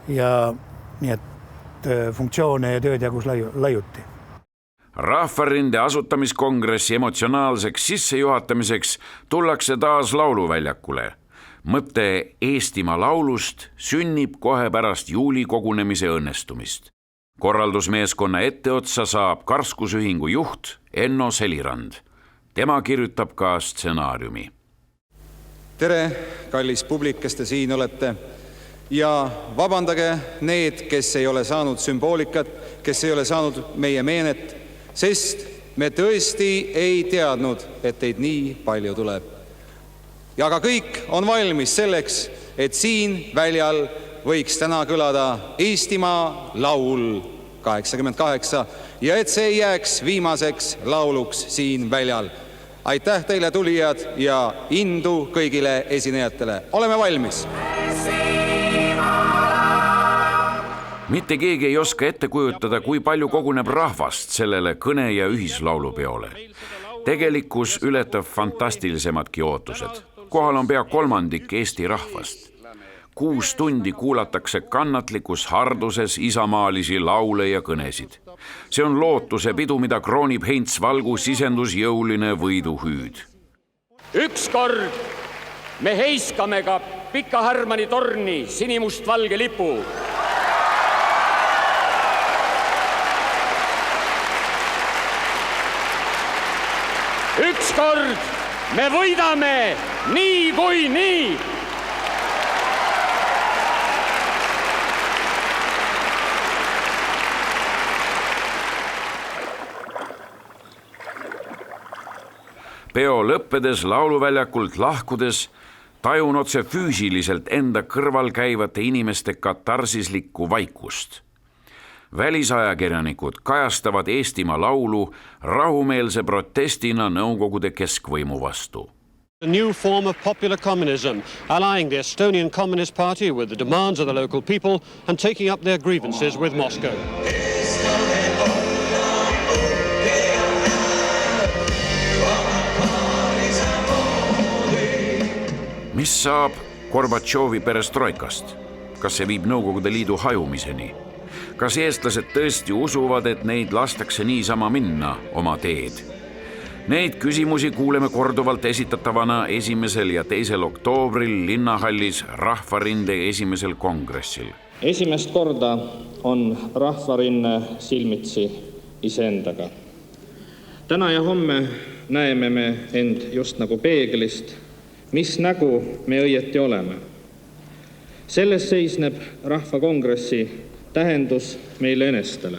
ja nii et funktsioone ja tööd jagus laiuti. Rahvarinde asutamiskongressi emotsionaalseks sissejuhatamiseks tullakse taas lauluväljakule. Mõte Eestimaa laulust sünnib kohe pärast juuli kogunemise õnnestumist. Korraldusmeeskonna etteotsa saab Karskusühingu juht Enno Selirand. Tema kirjutab ka stsenaariumi. Tere, kallis publik, kes te siin olete. Ja vabandage need, kes ei ole saanud sümboolikat, kes ei ole saanud meie meenet, sest me tõesti ei teadnud, et teid nii palju tuleb. Ja ka kõik on valmis selleks, et siin väljal võiks täna kõlada Eestimaa laul 88 ja et see jääks viimaseks lauluks siin väljal. Aitäh teile tulijad ja indu kõigile esinejatele. Oleme valmis! Mitte keegi ei oska ette kujutada, kui palju koguneb rahvast sellele kõne- ja ühislaulupeole. Tegelikkus ületab fantastilisemadki ootused. Kohal on pea 1/3 Eesti rahvast. 6 tundi kuulatakse kannatlikus harduses isamaalisi laule ja kõnesid. See on lootuse pidu, mida kroonib Heinz Valgu sisendusjõuline võiduhüüd. Ükskord me heiskame ka Pika Härmani torni sinimustvalge lipu. Ükskord me võidame nii kui nii. Peo lõppedes lauluväljakult lahkudes tajun otse füüsiliselt enda kõrval käivate inimeste katarsislikku vaikust. Välisajakirjanikud kajastavad Eestimaa laulu rahumeelse protestina Nõukogude keskvõimu vastu. A new form of popular communism, allying the Estonian Communist Party with the demands of the local people and taking up their grievances with Moscow. Mis saab Gorbatšovi perestroikast? Kas see viib Nõukogude Liidu hajumiseni? Kas eestlased tõesti usuvad, et neid lastakse niisama minna oma teed? Neid küsimusi kuuleme korduvalt esitatavana 1. ja 2. oktoobril Linnahallis Rahvarinde esimesel kongressil. Esimest korda on Rahvarinne silmitsi iseendaga. Täna ja homme näeme me end just nagu peeglist, mis nägu me õieti oleme. Selles seisneb Rahvakongressi tähendus meile enestele.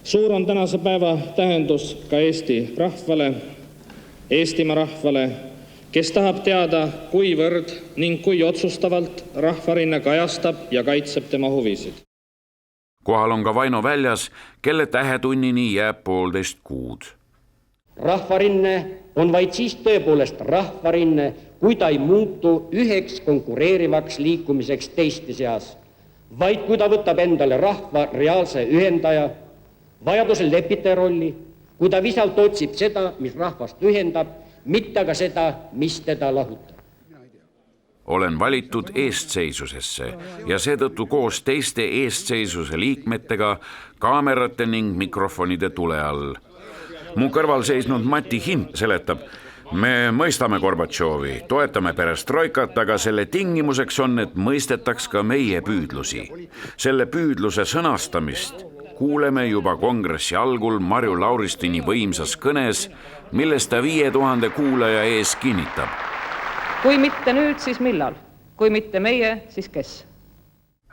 Suur on tänase päeva tähendus ka Eesti rahvale, Eestimaa rahvale, kes tahab teada, kuivõrd ning kui otsustavalt Rahvarinne kajastab ja kaitseb tema huvisid. Kohal on ka Vaino Väljas, kelle tähetunnini jääb 1,5 kuud. Rahvarinne on vaid siis tõepoolest rahvarinne, kui ta ei muutu üheks konkureerivaks liikumiseks teiste seas, vaid kui ta võtab endale rahva reaalse ühendaja, vajadusel lepitaja rolli, kui ta visalt otsib seda, mis rahvast ühendab, mitte aga seda, mis teda lahutab. Olen valitud eestseisusesse ja seetõttu koos teiste eestseisuse liikmetega kaamerate ning mikrofonide tule all. Mu kõrval seisnud Mati Hind seletab, me mõistame Gorbatšovi, toetame perestroikat, aga selle tingimuseks on, et mõistetaks ka meie püüdlusi. Selle püüdluse sõnastamist kuuleme juba kongressi algul Marju Lauristini võimsas kõnes, milles ta 5000 kuulaja ees kinnitab. Kui mitte nüüd, siis millal? Kui mitte meie, siis kes?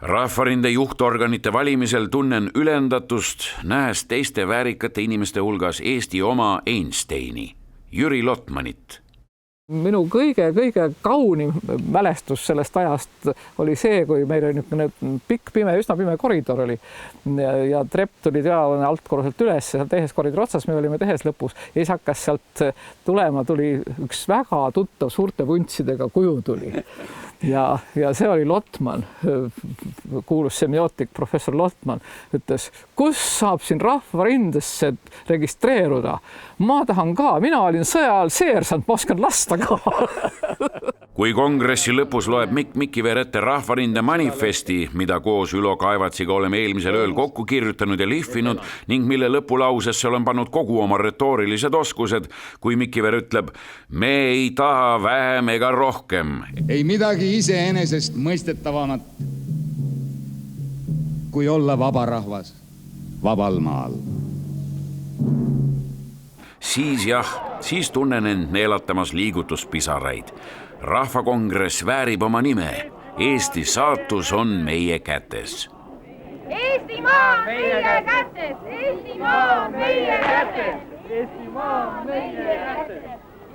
Rahvarinde juhtorganite valimisel tunnen ülendatust, nähes teiste väärikate inimeste hulgas Eesti oma Einsteini, Jüri Lotmanit. Minu kõige kaunim mälestus sellest ajast oli see, kui meil oli niisugune pikk pime, üsna pime koridor oli ja trepp tuli altkorruselt üles, seal teises koridori otsas me olime tehes lõpus ja siis hakkas sealt tulema, tuli üks väga tuttav suurte vuntsidega kuju tuli ja see oli Lotman, kuulus semiootik professor Lotman, ütles, kus saab siin rahvarindesse registreeruda? Ma tahan ka, mina olin sõja ajal seersant, ma oskan lasta ka. Kui kongressi lõpus loeb Mikk Mikiver ette rahvarinde manifesti, mida koos Ülo Kaevatsiga oleme eelmisel ööl kokku kirjutanud ja lihvinud ning mille lõpulausesse olen pannud kogu oma retoorilised oskused, kui Mikiver ütleb, me ei taha vähem ega rohkem. Ei midagi iseenesest mõistetavamat kui olla vaba rahvas vabal maal. Siis tunnen end neelatamas liigutuspisaraid. Rahvakongress väärib oma nime. Eesti saatus on meie kätes. Eestimaa on meie kätes! Eestimaa on meie kätes! Eestimaa on meie kätes!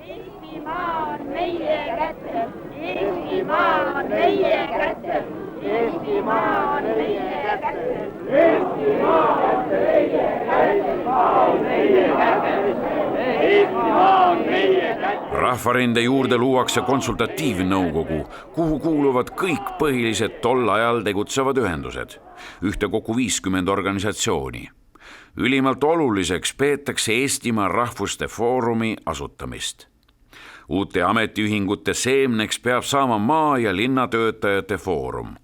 Eestimaa on meie kätes! Eestimaa on meie kätes! Eestimaa on meie kätes! Eestimaa on meie kätes! Rahvarinde juurde luuakse konsultatiivnõukogu, kuhu kuuluvad kõik põhilised tol ajal tegutsevad ühendused, ühtekokku 50 organisatsiooni. Ülimalt oluliseks peetakse Eestimaa Rahvuste Foorumi asutamist. Uute ametiühingute seemneks peab saama maa- ja linnatöötajate foorum.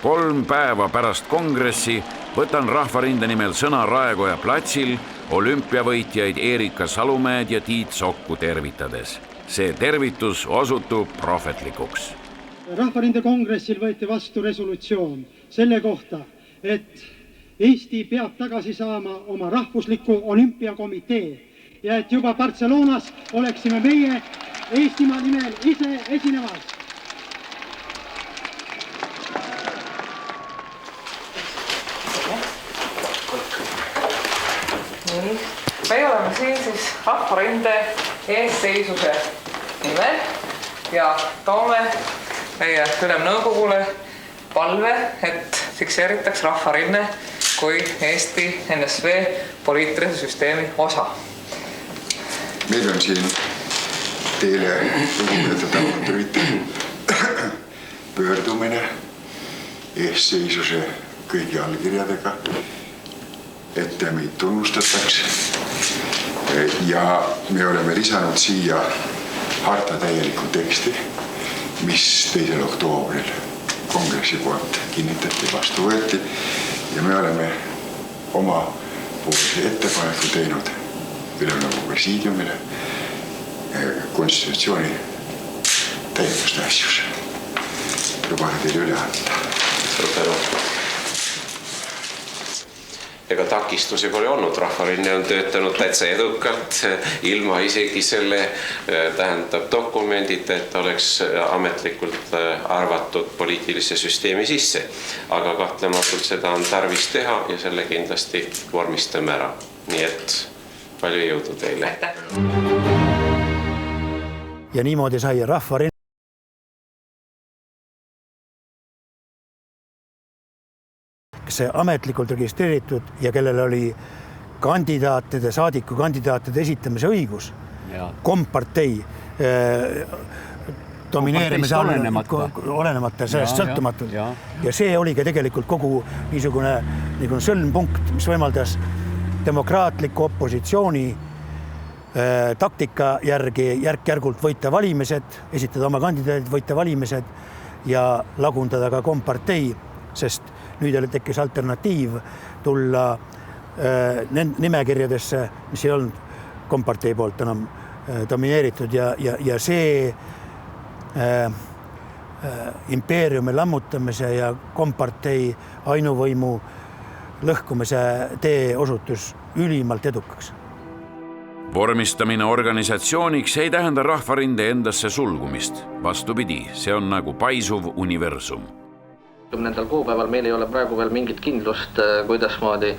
3 päeva pärast kongressi võtan Rahvarinde nimel sõna Raekoja platsil olümpiavõitjaid Erika Salumäed ja Tiit Sokku tervitades. See tervitus osutub prohvetlikuks. Rahvarinde kongressil võeti vastu resolutsioon selle kohta, et Eesti peab tagasi saama oma rahvusliku olümpiakomitee ja et juba Barcelonas oleksime meie Eestimaa nimel ise esinevad. Me oleme siin siis Rahvarinde eesseisuse nimel ja toome meie ülemnõukogule palve, et fikseeritaks Rahvarinne kui Eesti NSV poliitilise süsteemi osa. Meil on siin teile lugupeetud autorid pöördumine eesseisuse kõigi allkirjadega, et te meid tunnustataks ja me oleme lisanud siia harta täieliku teksti, mis 2. oktoobril kongressi poolt kinnitati, vastu võeti ja me oleme oma poolse ettepaneku teinud ülemnõukogu presiidiumile konstitutsiooni täienduste asjus. Lubage teile üle anda. Ega takistusi pole olnud, Rahvarinne on töötanud täitsa edukalt, ilma isegi selle tähendab dokumendita, et oleks ametlikult arvatud poliitilise süsteemi sisse. Aga kahtlematult seda on tarvis teha ja selle kindlasti vormistame ära. Nii et palju jõudu teile. Ja niimoodi sai Rahvarinne see ametlikult registreeritud ja kellel oli kandidaatide, saadikukandidaatide esitamise õigus, kompartei domineerimise olenemata sellest sõltumatud. Ja see oli ka tegelikult kogu niisugune sõlmpunkt, mis võimaldas demokraatliku opositsiooni taktika järgi järk-järgult võita valimised, esitada oma kandidaadid, võita valimised ja lagundada ka kompartei, sest nüüd tekkis alternatiiv tulla nimekirjadesse, mis ei olnud kompartei poolt enam domineeritud ja see impeeriumi lammutamise ja kompartei ainuvõimu lõhkumise tee osutus ülimalt edukaks. Vormistamine organisatsiooniks ei tähenda Rahvarinde endasse sulgumist. Vastupidi, see on nagu paisuv universum. 10. kuupäeval meil ei ole praegu veel mingit kindlust, kuidasmoodi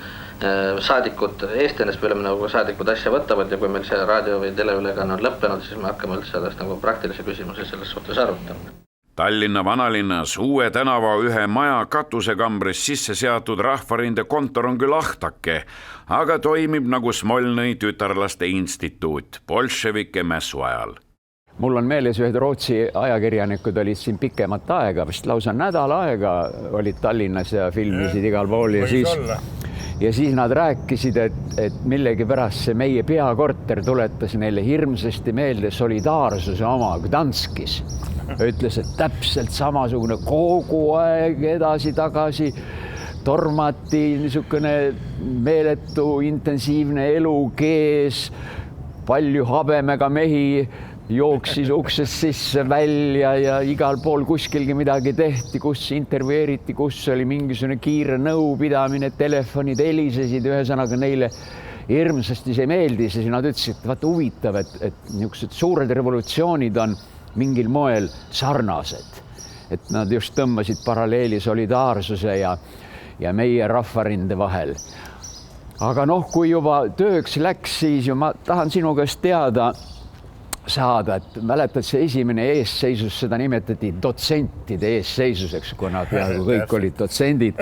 saadikud, Eesti NSV Ülemnõukogu saadikud asja võtavad ja kui meil see raadio või teleülekanne on lõppenud, siis me hakkame üldse sellest nagu praktilise küsimuse selles suhtes arutama. Tallinna vanalinnas uue tänava ühe maja katusekambris sisse seatud Rahvarinde kontor on küll ahtake, aga toimib nagu Smolnõi tütarlaste instituut bolševike mässu ajal. Mul on meeles ühed Rootsi ajakirjanikud olid siin pikemat aega, vist lausa nädal aega olid Tallinnas ja filmisid igal pool ja siis nad rääkisid, et millegipärast see meie peakorter tuletas neile hirmsasti meelde solidaarsuse oma Gdanskis. Ütles, et täpselt samasugune kogu aeg edasi-tagasi tormati niisugune meeletu intensiivne elu kees, palju habemega mehi jooksis uksest sisse välja ja igal pool kuskilgi midagi tehti, kus intervjueeriti, kus oli mingisugune kiire nõupidamine, telefonid helisesid, ühesõnaga neile hirmsasti see meeldis ja nad ütlesid, et vaata huvitav, et niisugused suured revolutsioonid on mingil moel sarnased, et nad just tõmbasid paralleeli solidaarsuse ja meie Rahvarinde vahel. Aga noh, kui juba tööks läks, siis ju ma tahan sinu käest teada saada, et mäletad see esimene eesseisus, seda nimetati dotsentide eesseisuseks, kuna peaaegu kõik olid dotsendid.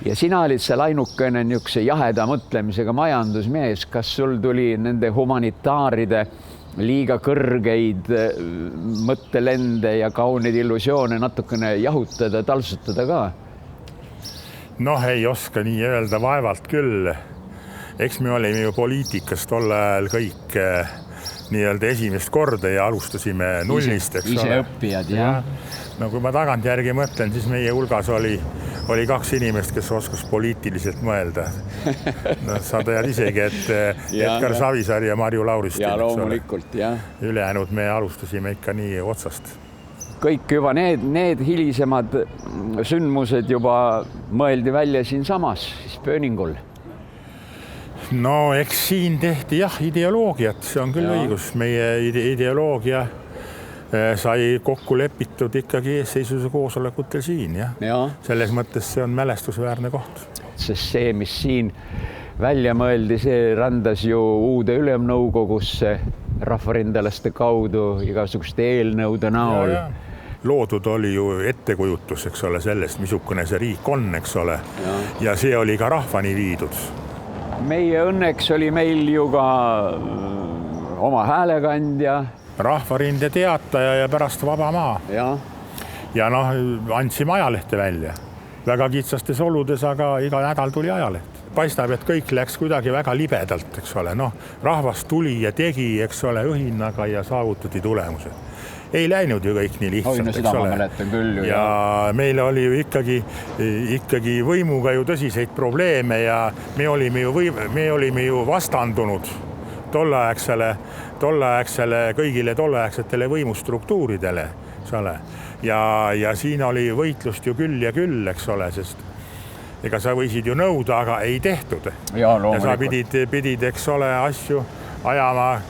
Ja sina olid seal ainukene niisuguse jaheda mõtlemisega majandusmees. Kas sul tuli nende humanitaaride liiga kõrgeid mõttelende ja kauneid illusioone natukene jahutada, talsutada ka? Noh, ei oska nii öelda, vaevalt küll. Eks me olime ju poliitikas tol ajal kõik nii-öelda esimest korda ja alustasime nullist, eks ole. Ise õppijad, jah. No kui ma tagantjärgi mõtlen, siis meie hulgas oli 2 inimest, kes oskas poliitiliselt mõelda. No, sa tead isegi, et Edgar Savisaar ja Marju Lauristin. Ja loomulikult, jah. Ülejäänud me alustasime ikka nii otsast. Kõik juba need hilisemad sündmused juba mõeldi välja siin samas, siis Pööningul. No eks siin tehti ideoloogiat, see on küll õigus. Meie ideoloogia sai kokku lepitud ikkagi eesseisuse koosolekutel siin. Selles mõttes see on mälestusväärne koht. Sest see, mis siin välja mõeldi, see randas ju uude Ülemnõukogusse rahvarindalaste kaudu igasuguste eelnõude näol. Loodud oli ju ettekujutus, eks ole, sellest, missugune see riik on, eks ole. Ja see oli ka rahvani viidud. Meie õnneks oli meil ju ka oma häälekandja. Rahvarinde teataja ja pärast Vaba Maa. Ja noh, andsime ajalehte välja. Väga kitsastes oludes, aga iga nädal tuli ajaleht. Paistab, et kõik läks kuidagi väga libedalt, eks ole. Noh, rahvas tuli ja tegi, eks ole, õhinnaga ja saavutati tulemused. Ei läinud ju kõik nii lihtsalt, eks ole. Ja meil oli ju ikkagi võimuga ju tõsiseid probleeme ja me olime ju vastandunud tolleaegsele kõigile tolleaegsetele võimustruktuuridele, eks ole. Ja siin oli võitlust ju küll ja küll, eks ole, sest ega sa võisid ju nõuda, aga ei tehtud. Ja sa pidid, eks ole, asju ajama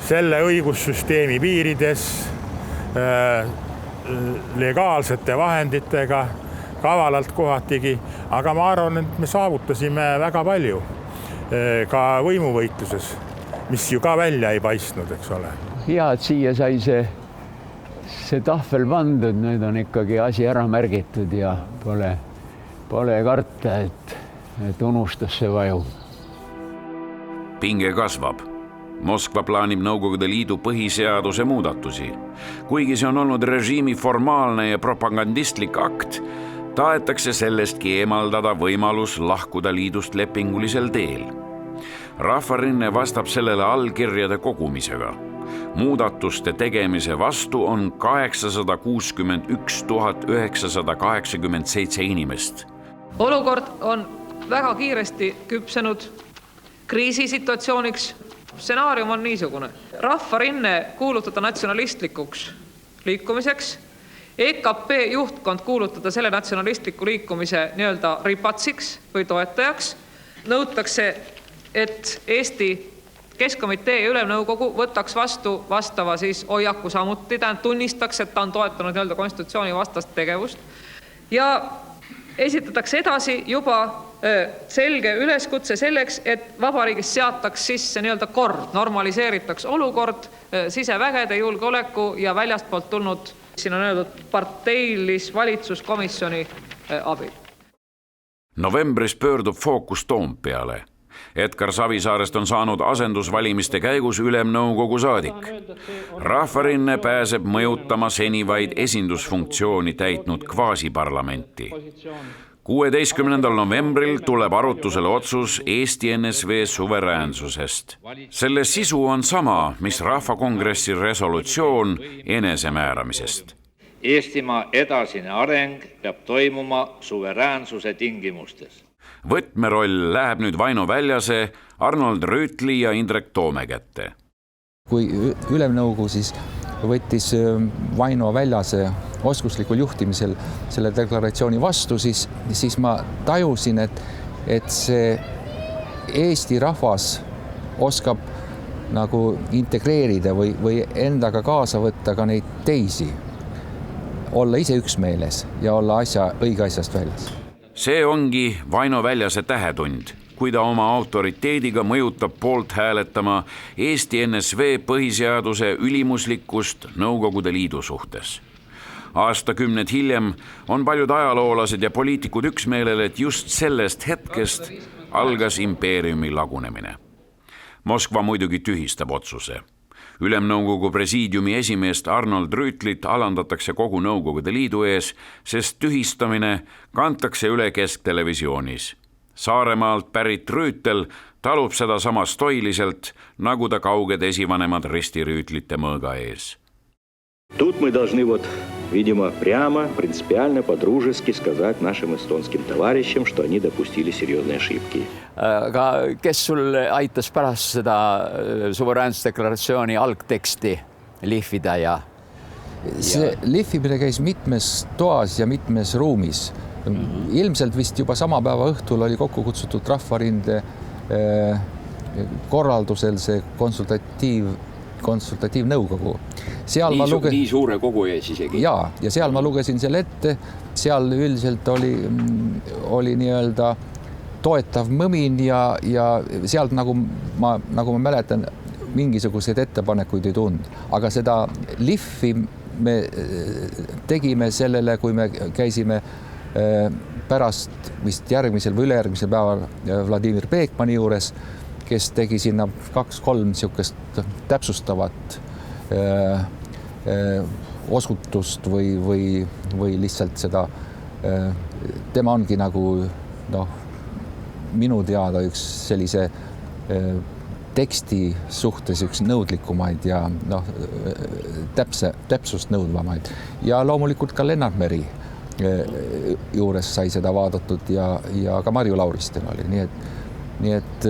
selle õigussüsteemi piirides legaalsete vahenditega, kavalalt kohatigi, aga ma arvan, et me saavutasime väga palju ka võimuvõitluses, mis ju ka välja ei paistnud, eks ole. Ja, et siia sai see tahvel pandud, nüüd on ikkagi asi ära märgitud ja pole karta, et unustas see vaju. Pinge kasvab. Moskva plaanib Nõukogude Liidu põhiseaduse muudatusi. Kuigi see on olnud režiimi formaalne ja propagandistlik akt, tahetakse sellestki eemaldada võimalus lahkuda liidust lepingulisel teel. Rahvarinne vastab sellele allkirjade kogumisega. Muudatuste tegemise vastu on 861 987 inimest. Olukord on väga kiiresti küpsenud kriisisituatsiooniks. Stsenaarium on niisugune. Rahvarinne kuulutada natsionalistlikuks liikumiseks, EKP juhtkond kuulutada selle natsionalistliku liikumise nii-öelda ripatsiks või toetajaks. Nõutakse, et Eesti Keskkomitee ja Ülemnõukogu võtaks vastu vastava siis hoiaku samuti, tunnistaks, et ta on toetanud nii-öelda konstitutsiooni vastast tegevust ja esitatakse edasi juba selge üleskutse selleks, et vabariigis seataks sisse nii-öelda kord, normaliseeritaks olukord sisevägede julgeoleku ja väljastpoolt tulnud, siin on öeldud, parteilis valitsuskomisjoni abil. Novembris pöördub fookus Toompeale. Edgar Savisaarest on saanud asendusvalimiste käigus ülemnõukogu saadik. Rahvarinne pääseb mõjutama seni vaid esindusfunktsiooni täitnud kvaasiparlamenti. 16. novembril tuleb arutusele otsus Eesti NSV suveräänsusest. Selle sisu on sama, mis Rahvakongressi resolutsioon enesemääramisest. Eestimaa edasine areng peab toimuma suveräänsuse tingimustes. Võtmeroll läheb nüüd Vaino Väljase, Arnold Rüütli ja Indrek Toome kätte. Kui ülemnõukogu siis võttis Vaino Väljase oskuslikul juhtimisel selle deklaratsiooni vastu, siis ma tajusin, et see Eesti rahvas oskab nagu integreerida või endaga kaasa võtta ka neid teisi, olla ise üksmeeles ja olla õige asjast väljas. See ongi Vaino Väljase tähetund, kui ta oma autoriteediga mõjutab poolt hääletama Eesti NSV põhiseaduse ülimuslikkust Nõukogude Liidu suhtes. Aastakümned hiljem on paljud ajaloolased ja poliitikud üksmeelel, et just sellest hetkest algas impeeriumi lagunemine. Moskva muidugi tühistab otsuse. Ülemnõukogu presiidiumi esimeest Arnold Rüütlit alandatakse kogu Nõukogude Liidu ees, sest tühistamine kantakse üle Kesktelevisioonis. Saaremaalt pärit Rüütel talub seda sama stoiliselt, nagu ta kauged esivanemad ristirüütlite mõõga ees. Тут мы должны видимо, прямо, принципиально, по-дружески сказать нашим эстонским товарищам, что они допустили серьезные ошибки. Aga kes sul aitas pärast seda suveräänsusdeklaratsiooni algteksti lihvida ja... See lihvimine käis mitmes toas ja mitmes ruumis. Ilmselt vist juba sama päeva õhtul oli kokku kutsutud Rahvarinde korraldusel see konsultatiivnõukogu. Nii suure kogu ees isegi. Ja seal ma lugesin selle ette, seal üldiselt oli nii-öelda toetav mõmin ja sealt nagu ma mäletan, mingisuguseid ettepanekuid ei tund. Aga seda lihvi me tegime sellele, kui me käisime pärast vist järgmisel või ülejärgmisel päeval Vladimir Peekmani juures, kes tegi sinna 2-3 niisugust täpsustavat osutust või lihtsalt seda, tema ongi nagu minu teada üks sellise teksti suhtes üks nõudlikumaid ja täpsust nõudvamaid. Ja loomulikult ka Lennart Meri juures sai seda vaadatud ja ka Marju Lauristin oli. Nii et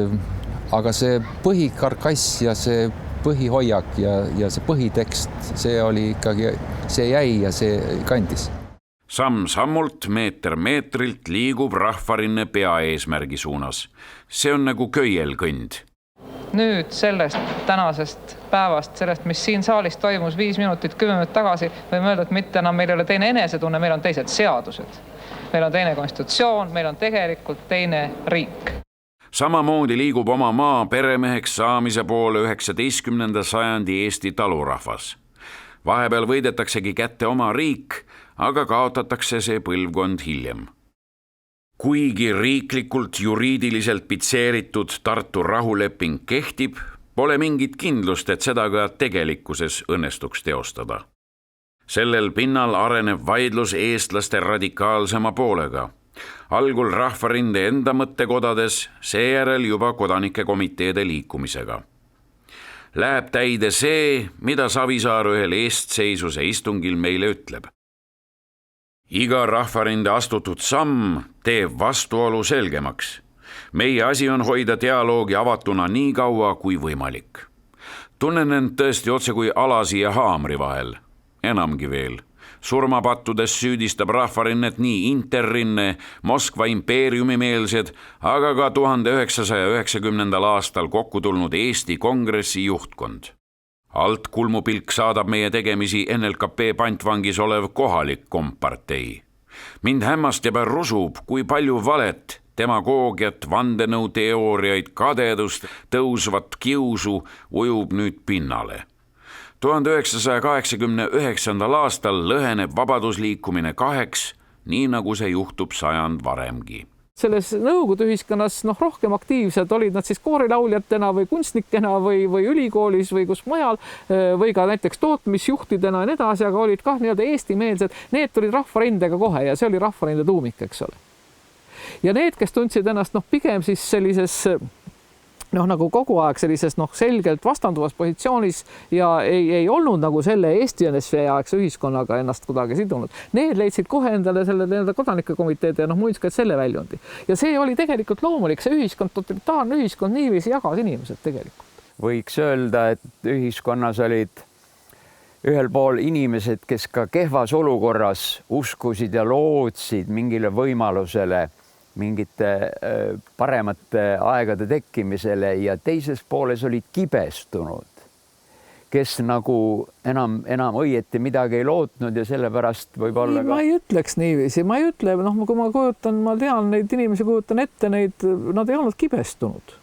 aga see põhikarkass ja see põhihoiak ja see põhitekst, see oli ikkagi, see jäi ja see kandis. Samm-sammult, meeter meetrilt liigub Rahvarinne peaeesmärgi suunas. See on nagu köielkõnd. Nüüd sellest tänasest päevast, sellest, mis siin saalis toimus 5 minutit, 10 minutit tagasi, võime öelda, et mitte enam meil ei ole teine enesetunne, meil on teised seadused. Meil on teine konstitutsioon, meil on tegelikult teine riik. Samamoodi liigub oma maa peremeheks saamise poole 19. sajandi Eesti talurahvas. Vahepeal võidetaksegi kätte oma riik, aga kaotatakse see põlvkond hiljem. Kuigi riiklikult juriidiliselt pitseeritud Tartu rahuleping kehtib, pole mingit kindlust, et seda ka tegelikkuses õnnestuks teostada. Sellel pinnal areneb vaidlus eestlaste radikaalsema poolega. Algul Rahvarinde enda mõttekodades, seejärel juba kodanike komiteede liikumisega. Läheb täide see, mida Savisaar ühel eestseisuse istungil meile ütleb. Iga Rahvarinde astutud samm teeb vastuolu selgemaks. Meie asi on hoida dialoogi avatuna nii kaua kui võimalik. Tunnen end tõesti otse kui alasi ja haamri vahel. Enamgi veel. Surmapattudes süüdistab Rahvarinnet nii Interrinne, Moskva impeeriumimeelsed, aga ka 1990. aastal kokku tulnud Eesti Kongressi juhtkond. Alt kulmupilk saadab meie tegemisi NLKP pantvangis olev kohalik kompartei. mind hämmastab ja rusub, kui palju valet, demagoogiat, vandenõuteooriaid, kadedust, tõusvat kiusu ujub nüüd pinnale. 1989. aastal lõheneb vabadusliikumine kaheks, nii nagu see juhtub sajand varemgi. Selles nõukogude ühiskonnas rohkem aktiivsed olid nad siis koorilauljatena või kunstnikena või ülikoolis või kus mujal või ka näiteks tootmisjuhtidena ja nii edasi, aga olid kah nii-öelda eestimeelsed. Need tulid rahvarindega kohe ja see oli rahvarinde tuumik, eks ole. Ja need, kes tundsid ennast pigem siis sellises nagu kogu aeg sellises selgelt vastanduvas positsioonis ja ei olnud nagu selle Eesti NSV aegse ühiskonnaga ennast kuidagi sidunud. Need leidsid kohe endale selle kodanikekomiteede ja muinskaid selle väljundi. Ja see oli tegelikult loomulik, see ühiskond, totalitaarne ühiskond niiviisi jagas inimesed tegelikult. Võiks öelda, et ühiskonnas olid ühel pool inimesed, kes ka kehvas olukorras uskusid ja lootsid mingile võimalusele, mingite paremate aegade tekkimisele ja teises pooles olid kibestunud, kes nagu enam õieti midagi ei lootnud ja sellepärast võib-olla Ma ei ütleks niiviisi, ma ei ütle, kui ma tean neid inimesi, kujutan ette neid, nad ei olnud kibestunud.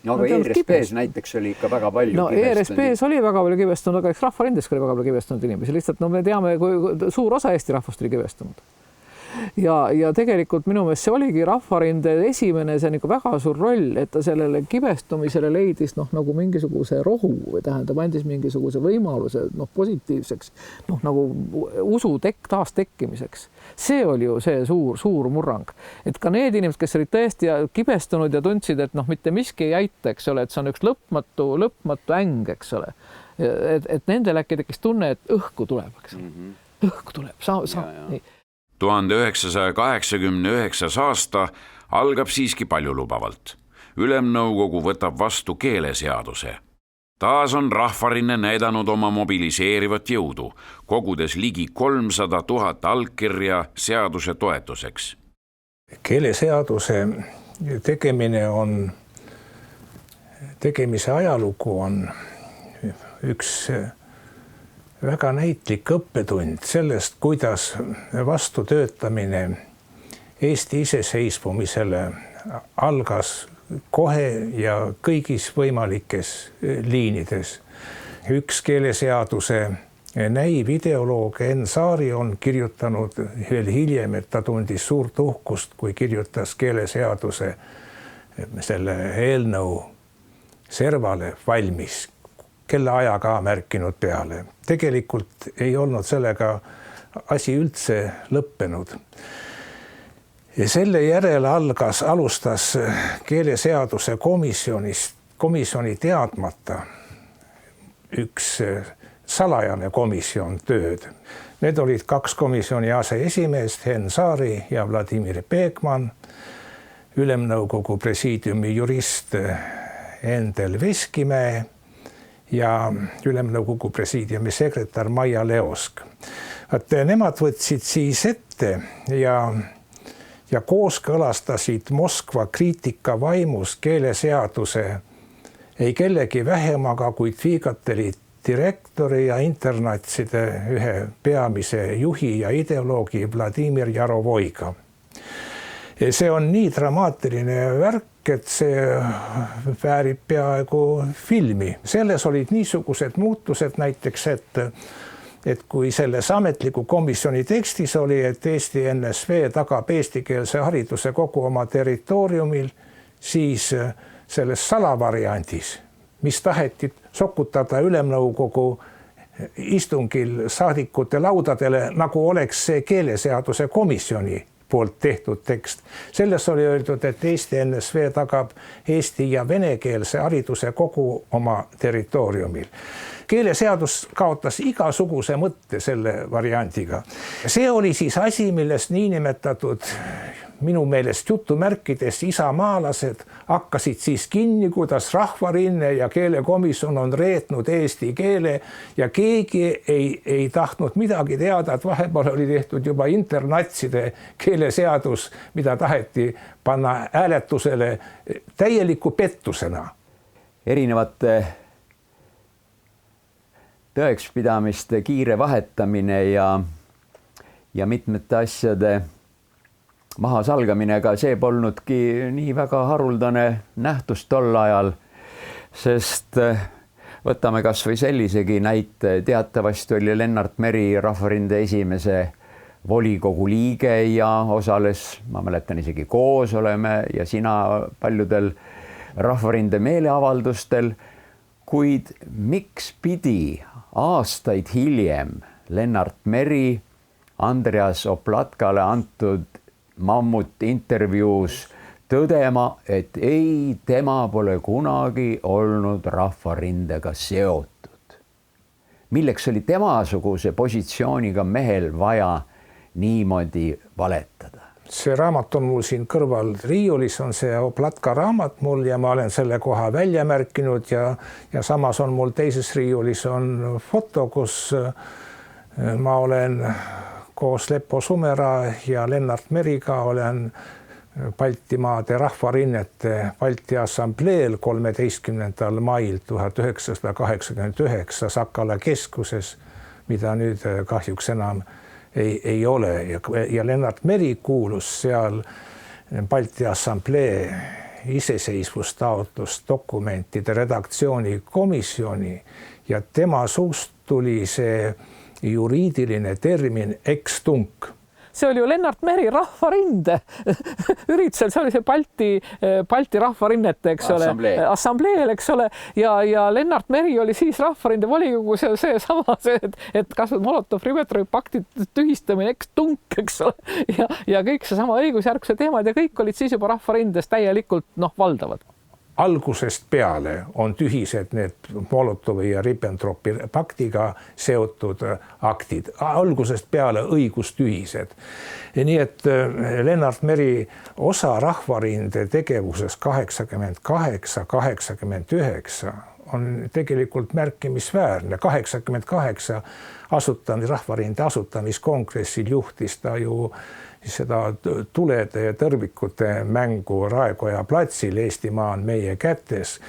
No aga ERSP-s näiteks oli ikka väga palju kibestunud. ERSP-s oli väga palju kibestunud, aga eks rahvarindes oli väga palju kibestunud inimesi. Lihtsalt me teame, kui suur osa Eesti rahvast oli kibestunud. Ja tegelikult minu meelest see oligi rahvarinde esimene see väga suur roll, et ta sellele kibestumisele leidis nagu mingisuguse rohu või tähendab, andis mingisuguse võimaluse positiivseks nagu usu taastekkimiseks. See oli ju see suur murrang. Et ka need inimesed, kes olid tõesti kibestunud ja tundsid, et mitte miski ei aita, eks ole, et see on üks lõpmatu äng, eks ole. Et nendel äkki tekkis tunne, et õhku tuleb, eks ole. Õhku tuleb, nii. 1989. aasta algab siiski paljulubavalt. Ülemnõukogu võtab vastu keeleseaduse. Taas on rahvarinne näidanud oma mobiliseerivat jõudu, kogudes ligi 300 000 allkirja seaduse toetuseks. Keeleseaduse tegemise ajalugu on üks väga näitlik õppetund sellest, kuidas vastutöötamine Eesti iseseisvumisele algas kohe ja kõigis võimalikes liinides. Üks keeleseaduse näivideoloog Enn Saari on kirjutanud veel hiljem, et ta tundis suurt uhkust, kui kirjutas keeleseaduse selle eelnõu servale valmis, kelle ajaga märkinud peale. Tegelikult ei olnud sellega asi üldse lõppenud. Ja selle järel alustas keeleseaduse komisjoni teadmata üks salajane komisjon tööd. Need olid 2 komisjoni aseesimeest, Henn Saari ja Vladimir Peekman, Ülemnõukogu presiidiumi jurist Endel Veskimäe ja Ülemnõukogu presiidiumi sekretär Maia Leosk. Nemad võtsid siis ette ja kooskõlastasid Moskva kriitika vaimus keeleseaduse ei kellegi vähemaga, kuid Fiigateli direktori ja internatside ühe peamise juhi ja ideoloogi Vladimir Jarovoiga. See on nii dramaatiline värk, et see väärib peaaegu filmi. Selles olid niisugused muutused näiteks, et kui selles ametliku komisjoni tekstis oli, et Eesti NSV tagab eestikeelse hariduse kogu oma territooriumil, siis selles salavariandis, mis taheti sokutada Ülemnõukogu istungil saadikute laudadele, nagu oleks see keeleseaduse komisjoni poolt tehtud tekst. Selles oli öeldud, et Eesti NSV tagab eesti ja venekeelse hariduse kogu oma territooriumil. Keeleseadus kaotas igasuguse mõtte selle variandiga. See oli siis asi, millest niinimetatud minu meelest jutumärkides isamaalased hakkasid siis kinni, kuidas rahvarinne ja keelekomisjon on reetnud eesti keele ja keegi ei tahtnud midagi teada, et vahepeal oli tehtud juba internatside keeleseadus, mida taheti panna hääletusele täieliku pettusena. Erinevate tõekspidamiste kiire vahetamine ja mitmete asjade mahasalgamine, aga see polnudki nii väga haruldane nähtus tol ajal, sest võtame kas või sellisegi näite, teatavasti oli Lennart Meri Rahvarinde esimese volikogu liige ja osales, ma mäletan isegi koos oleme ja sina paljudel Rahvarinde meeleavaldustel, kuid miks pidi aastaid hiljem Lennart Meri Andreas Oplatkale antud mammutintervjuus tõdema, et ei, tema pole kunagi olnud Rahvarindega seotud. Milleks oli temasuguse positsiooniga mehel vaja niimoodi valetada? See raamat on mul siin kõrval riiulis, on see Oplatka raamat mul ja ma olen selle koha välja märkinud ja samas on mul teises riiulis on foto, kus ma olen koos Leppo Sumera ja Lennart Meriga olen Baltimaade rahvarinnete Balti Assambleel 13. mail 1989 Sakala keskuses, mida nüüd kahjuks enam ei ole ja Lennart Meri kuulus seal Balti Assamblee iseseisvustaotlusdokumentide redaktsiooni komisjoni ja tema suust tuli see juriidiline termin ex-tunc. See oli ju Lennart Meri Rahvarinde üritusel, see oli see Balti rahvarinnete, eks ole, assambleel, eks ole, ja Lennart Meri oli siis Rahvarinde volikogus ja see sama, et kas Molotov-Ribbentropi pakti tühistamine, ex-tunc, eks ole, ja kõik see sama õigusjärguse teemad ja kõik olid siis juba Rahvarindes täielikult valdavad. Algusest peale on tühised need Molotovi ja Ribbentropi paktiga seotud aktid. Algusest peale õigustühised. Nii et Lennart Meri osa Rahvarinde tegevuses 88-89 on tegelikult märkimisväärne. 88 Rahvarinde asutamiskongressil juhtis ta ju seda tulede ja tõrvikute mängu Raekoja platsil Eestimaa on meie kätes.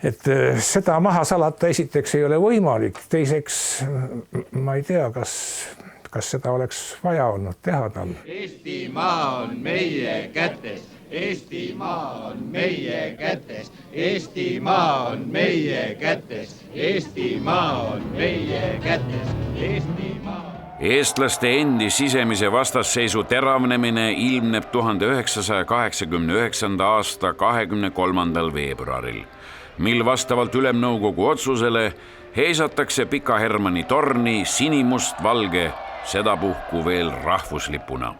Et seda maha salata esiteks ei ole võimalik. Teiseks, ma ei tea, kas seda oleks vaja olnud teha tal. Eestimaa on meie kätes. Eestimaa on meie kätes. Eestimaa on meie kätes. Eestimaa on meie kätes. Eestimaa. Eestlaste endi sisemise vastasseisu teravnemine ilmneb 1989. aasta 23. veebruaril, mil vastavalt Ülemnõukogu otsusele heisatakse Pika Hermanni torni sinimustvalge, sedapuhku veel rahvuslipuna.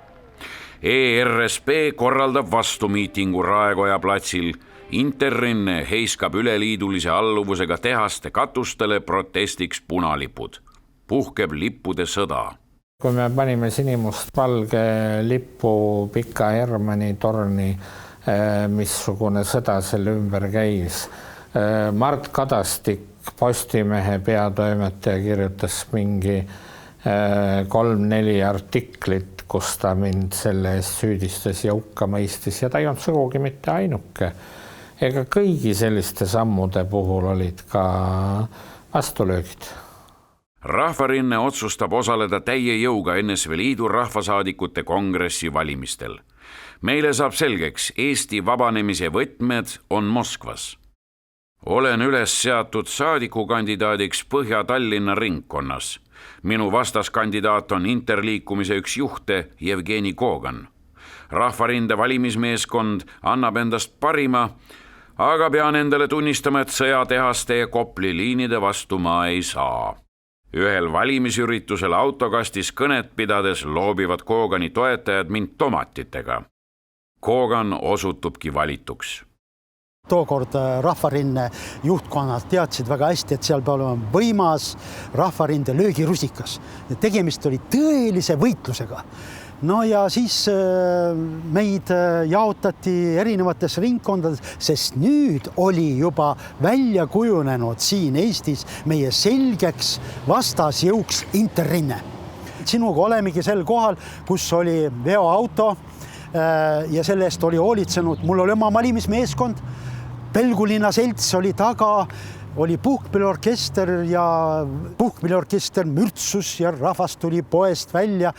ERSP korraldab vastumiitingu Raekoja platsil. Interrinne heiskab üleliidulise alluvusega tehaste katustele protestiks punalipud. Puhkeb lippude sõda. Kui me panime sinimustvalge lippu Pika Hermanni torni, missugune sõda selle ümber käis. Mart Kadastik, Postimehe peatoimetaja, kirjutas mingi 3-4 artiklit, kus ta mind selle eest süüdistas ja hukka mõistis ja ta ei olnud sugugi mitte ainuke. Ega kõigi selliste sammude puhul olid ka vastulöögid. Rahvarinne otsustab osaleda täie jõuga NSV Liidu rahvasaadikute kongressi valimistel. Meile saab selgeks, Eesti vabanemise võtmed on Moskvas. Olen üles seatud saadikukandidaadiks Põhja-Tallinna ringkonnas. Minu vastaskandidaat on interliikumise üks juhte Jevgeni Kogan. Rahvarinde valimismeeskond annab endast parima, aga pean endale tunnistama, et sõjatehaste ja Kopli liinide vastu ma ei saa. Ühel valimisüritusel autokastis kõnet pidades loobivad Kogani toetajad mind tomatitega. Kogan osutubki valituks. Tookord Rahvarinne juhtkonnad teadsid väga hästi, et seal peab olema võimas Rahvarinde löögirusikas. Tegemist oli tõelise võitlusega. No ja siis meid jaotati erinevates ringkondades, sest nüüd oli juba välja kujunenud siin Eestis meie selgeks vastasjõuks Interrinne. Sinuga olemegi sel kohal, kus oli veoauto ja sellest oli hoolitsenud. Mul oli oma valimismeeskond, Pelgulinna selts oli taga, oli puhkpilliorkester ja puhkpilliorkester mürtsus ja rahvas tuli poest välja.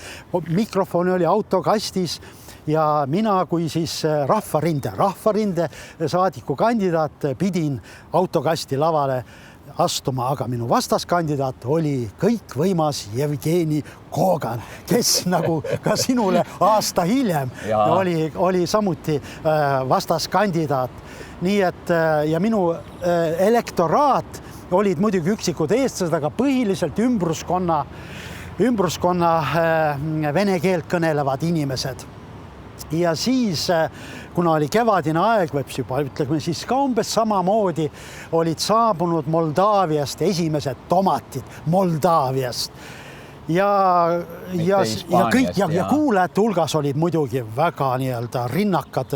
Mikrofon oli autokastis ja mina kui siis rahvarinde saadikukandidaat pidin autokasti lavale astuma, aga minu vastaskandidaat oli kõikvõimas Jevgeni Kogan, kes nagu ka sinule aasta hiljem oli samuti vastaskandidaat. Nii et ja minu elektoraat olid muidugi üksikud eestlased, aga põhiliselt ümbruskonna vene keelt kõnelevad inimesed. Ja siis, kuna oli kevadine aeg, võib juba ütleme siis ka umbes samamoodi, olid saabunud Moldaaviast esimesed tomatid Moldaaviast. Ja kõik ja kuulajate hulgas olid muidugi väga nii-öelda rinnakad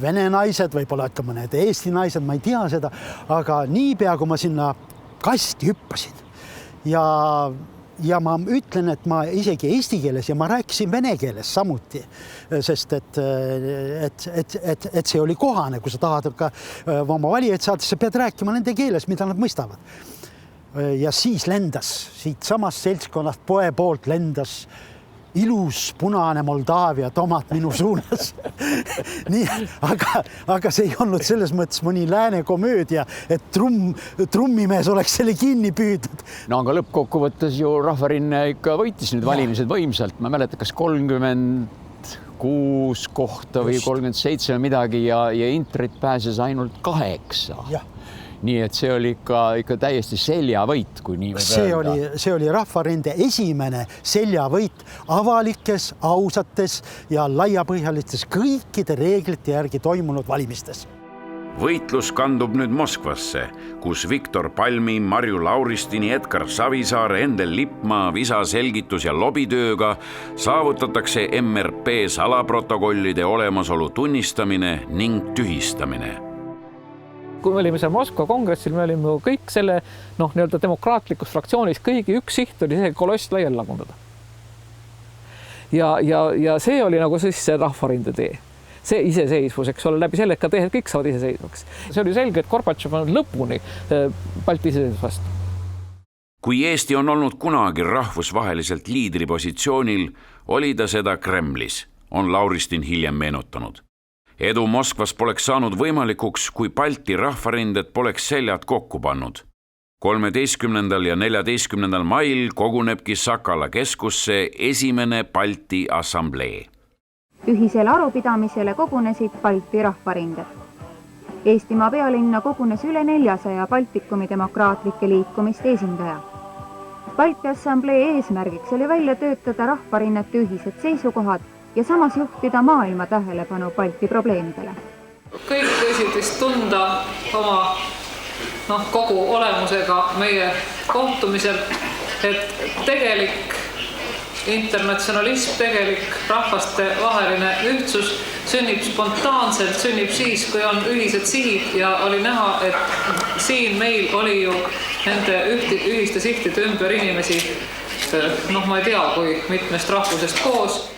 vene naised, võib-olla ka mõned eesti naised, ma ei tea seda, aga niipea kui ma sinna kasti hüppasin ja ma ütlen, et ma isegi eesti keeles ja ma rääkisin vene keeles samuti, sest et see oli kohane, kui sa tahad ka oma valijaid saada, sa pead rääkima nende keeles, mida nad mõistavad. Ja siis lendas siit samast seltskonnast poe poolt lendas ilus punane Moldaavia tomat minu suunas. Nii, aga see ei olnud selles mõttes mõni lääne komöödia, et trummimees oleks selle kinni püüdnud. No aga lõppkokkuvõttes ju Rahvarinne ikka võitis nüüd valimised võimsalt. Ma mäletan, kas 36 kohta või 37 midagi ja Intret pääses ainult 8. Nii et see oli ikka täiesti seljavõit, kui nii võib öelda. See oli Rahvarinde esimene seljavõit avalikes, ausates ja laiapõhjalistes kõikide reeglite järgi toimunud valimistes. Võitlus kandub nüüd Moskvasse, kus Viktor Palmi, Marju Lauristini, Edgar Savisaar, Endel Lippmaa, visa selgitus ja lobitööga saavutatakse MRP salaprotokollide olemasolu tunnistamine ning tühistamine. Kui me olime seal Moskva kongressil, me olime kõik selle nii-öelda demokraatlikus fraktsioonis, kõigi üks siht oli see koloss laiali lagundada. Ja see oli nagu siis see Rahvarinde tee. See iseseisvus, eks ole, läbi selle, et ka tehed kõik saavad iseseisvaks. See oli selge, et Gorbatšov on lõpuni Balti iseseisvus vastu. Kui Eesti on olnud kunagi rahvusvaheliselt liidripositsioonil, oli ta seda Kremlis, on Lauristin hiljem meenutanud. Edu Moskvas poleks saanud võimalikuks, kui Balti rahvarindet poleks seljad kokku pannud. 13. ja 14. mail kogunebki Sakala keskusse esimene Balti assamblee. Ühisele arupidamisele kogunesid Balti rahvarinded. Eestimaa pealinna kogunes üle 400 Baltikumi demokraatlike liikumiste esindaja. Balti assamblee eesmärgiks oli välja töötada rahvarinnete ühised seisukohad ja samas juhtida maailma tähelepanu Balti probleemidele. Kõik võisid vist tunda oma kogu olemusega meie kohtumisel, et tegelik internatsionalism, tegelik rahvaste vaheline ühtsus sünnib spontaanselt, sünnib siis, kui on ühised sihid ja oli näha, et siin meil oli ju nende ühiste sihtide ümber inimesi, ma ei tea, kui mitmest rahvusest koos.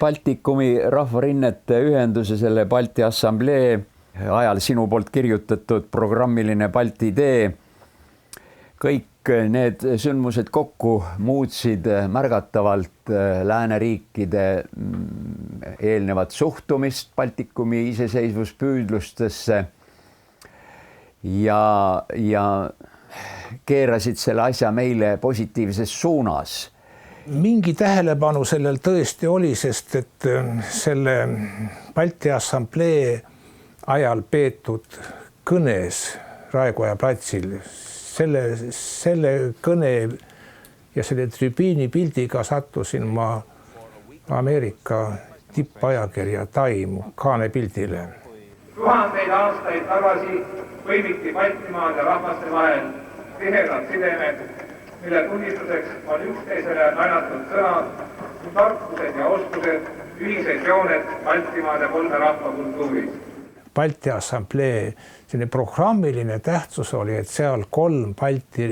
Baltikumi rahvarinnete ühenduse selle Balti assamblee ajal sinu poolt kirjutatud programmiline Balti idee. Kõik need sündmused kokku muutsid märgatavalt lääneriikide eelnevat suhtumist Baltikumi iseseisvuspüüdlustesse ja keerasid selle asja meile positiivses suunas. Mingi tähelepanu sellel tõesti oli, sest et selle Balti assamblee ajal peetud kõnes Raekoja platsil, selle kõne ja selle tribüüni pildiga sattusin ma Ameerika tippajakirja Time kaanepildile. 1000 aastaid tagasi põimiti Baltimaade rahvaste vahel tihedad sidemed, mille tunnistuseks on üksteisele najatud sõnad, tarkused ja oskused, ühised jooned Baltimaade kolme rahvakultuuris. Balti assamblee selline programmiline tähtsus oli, et seal 3 Balti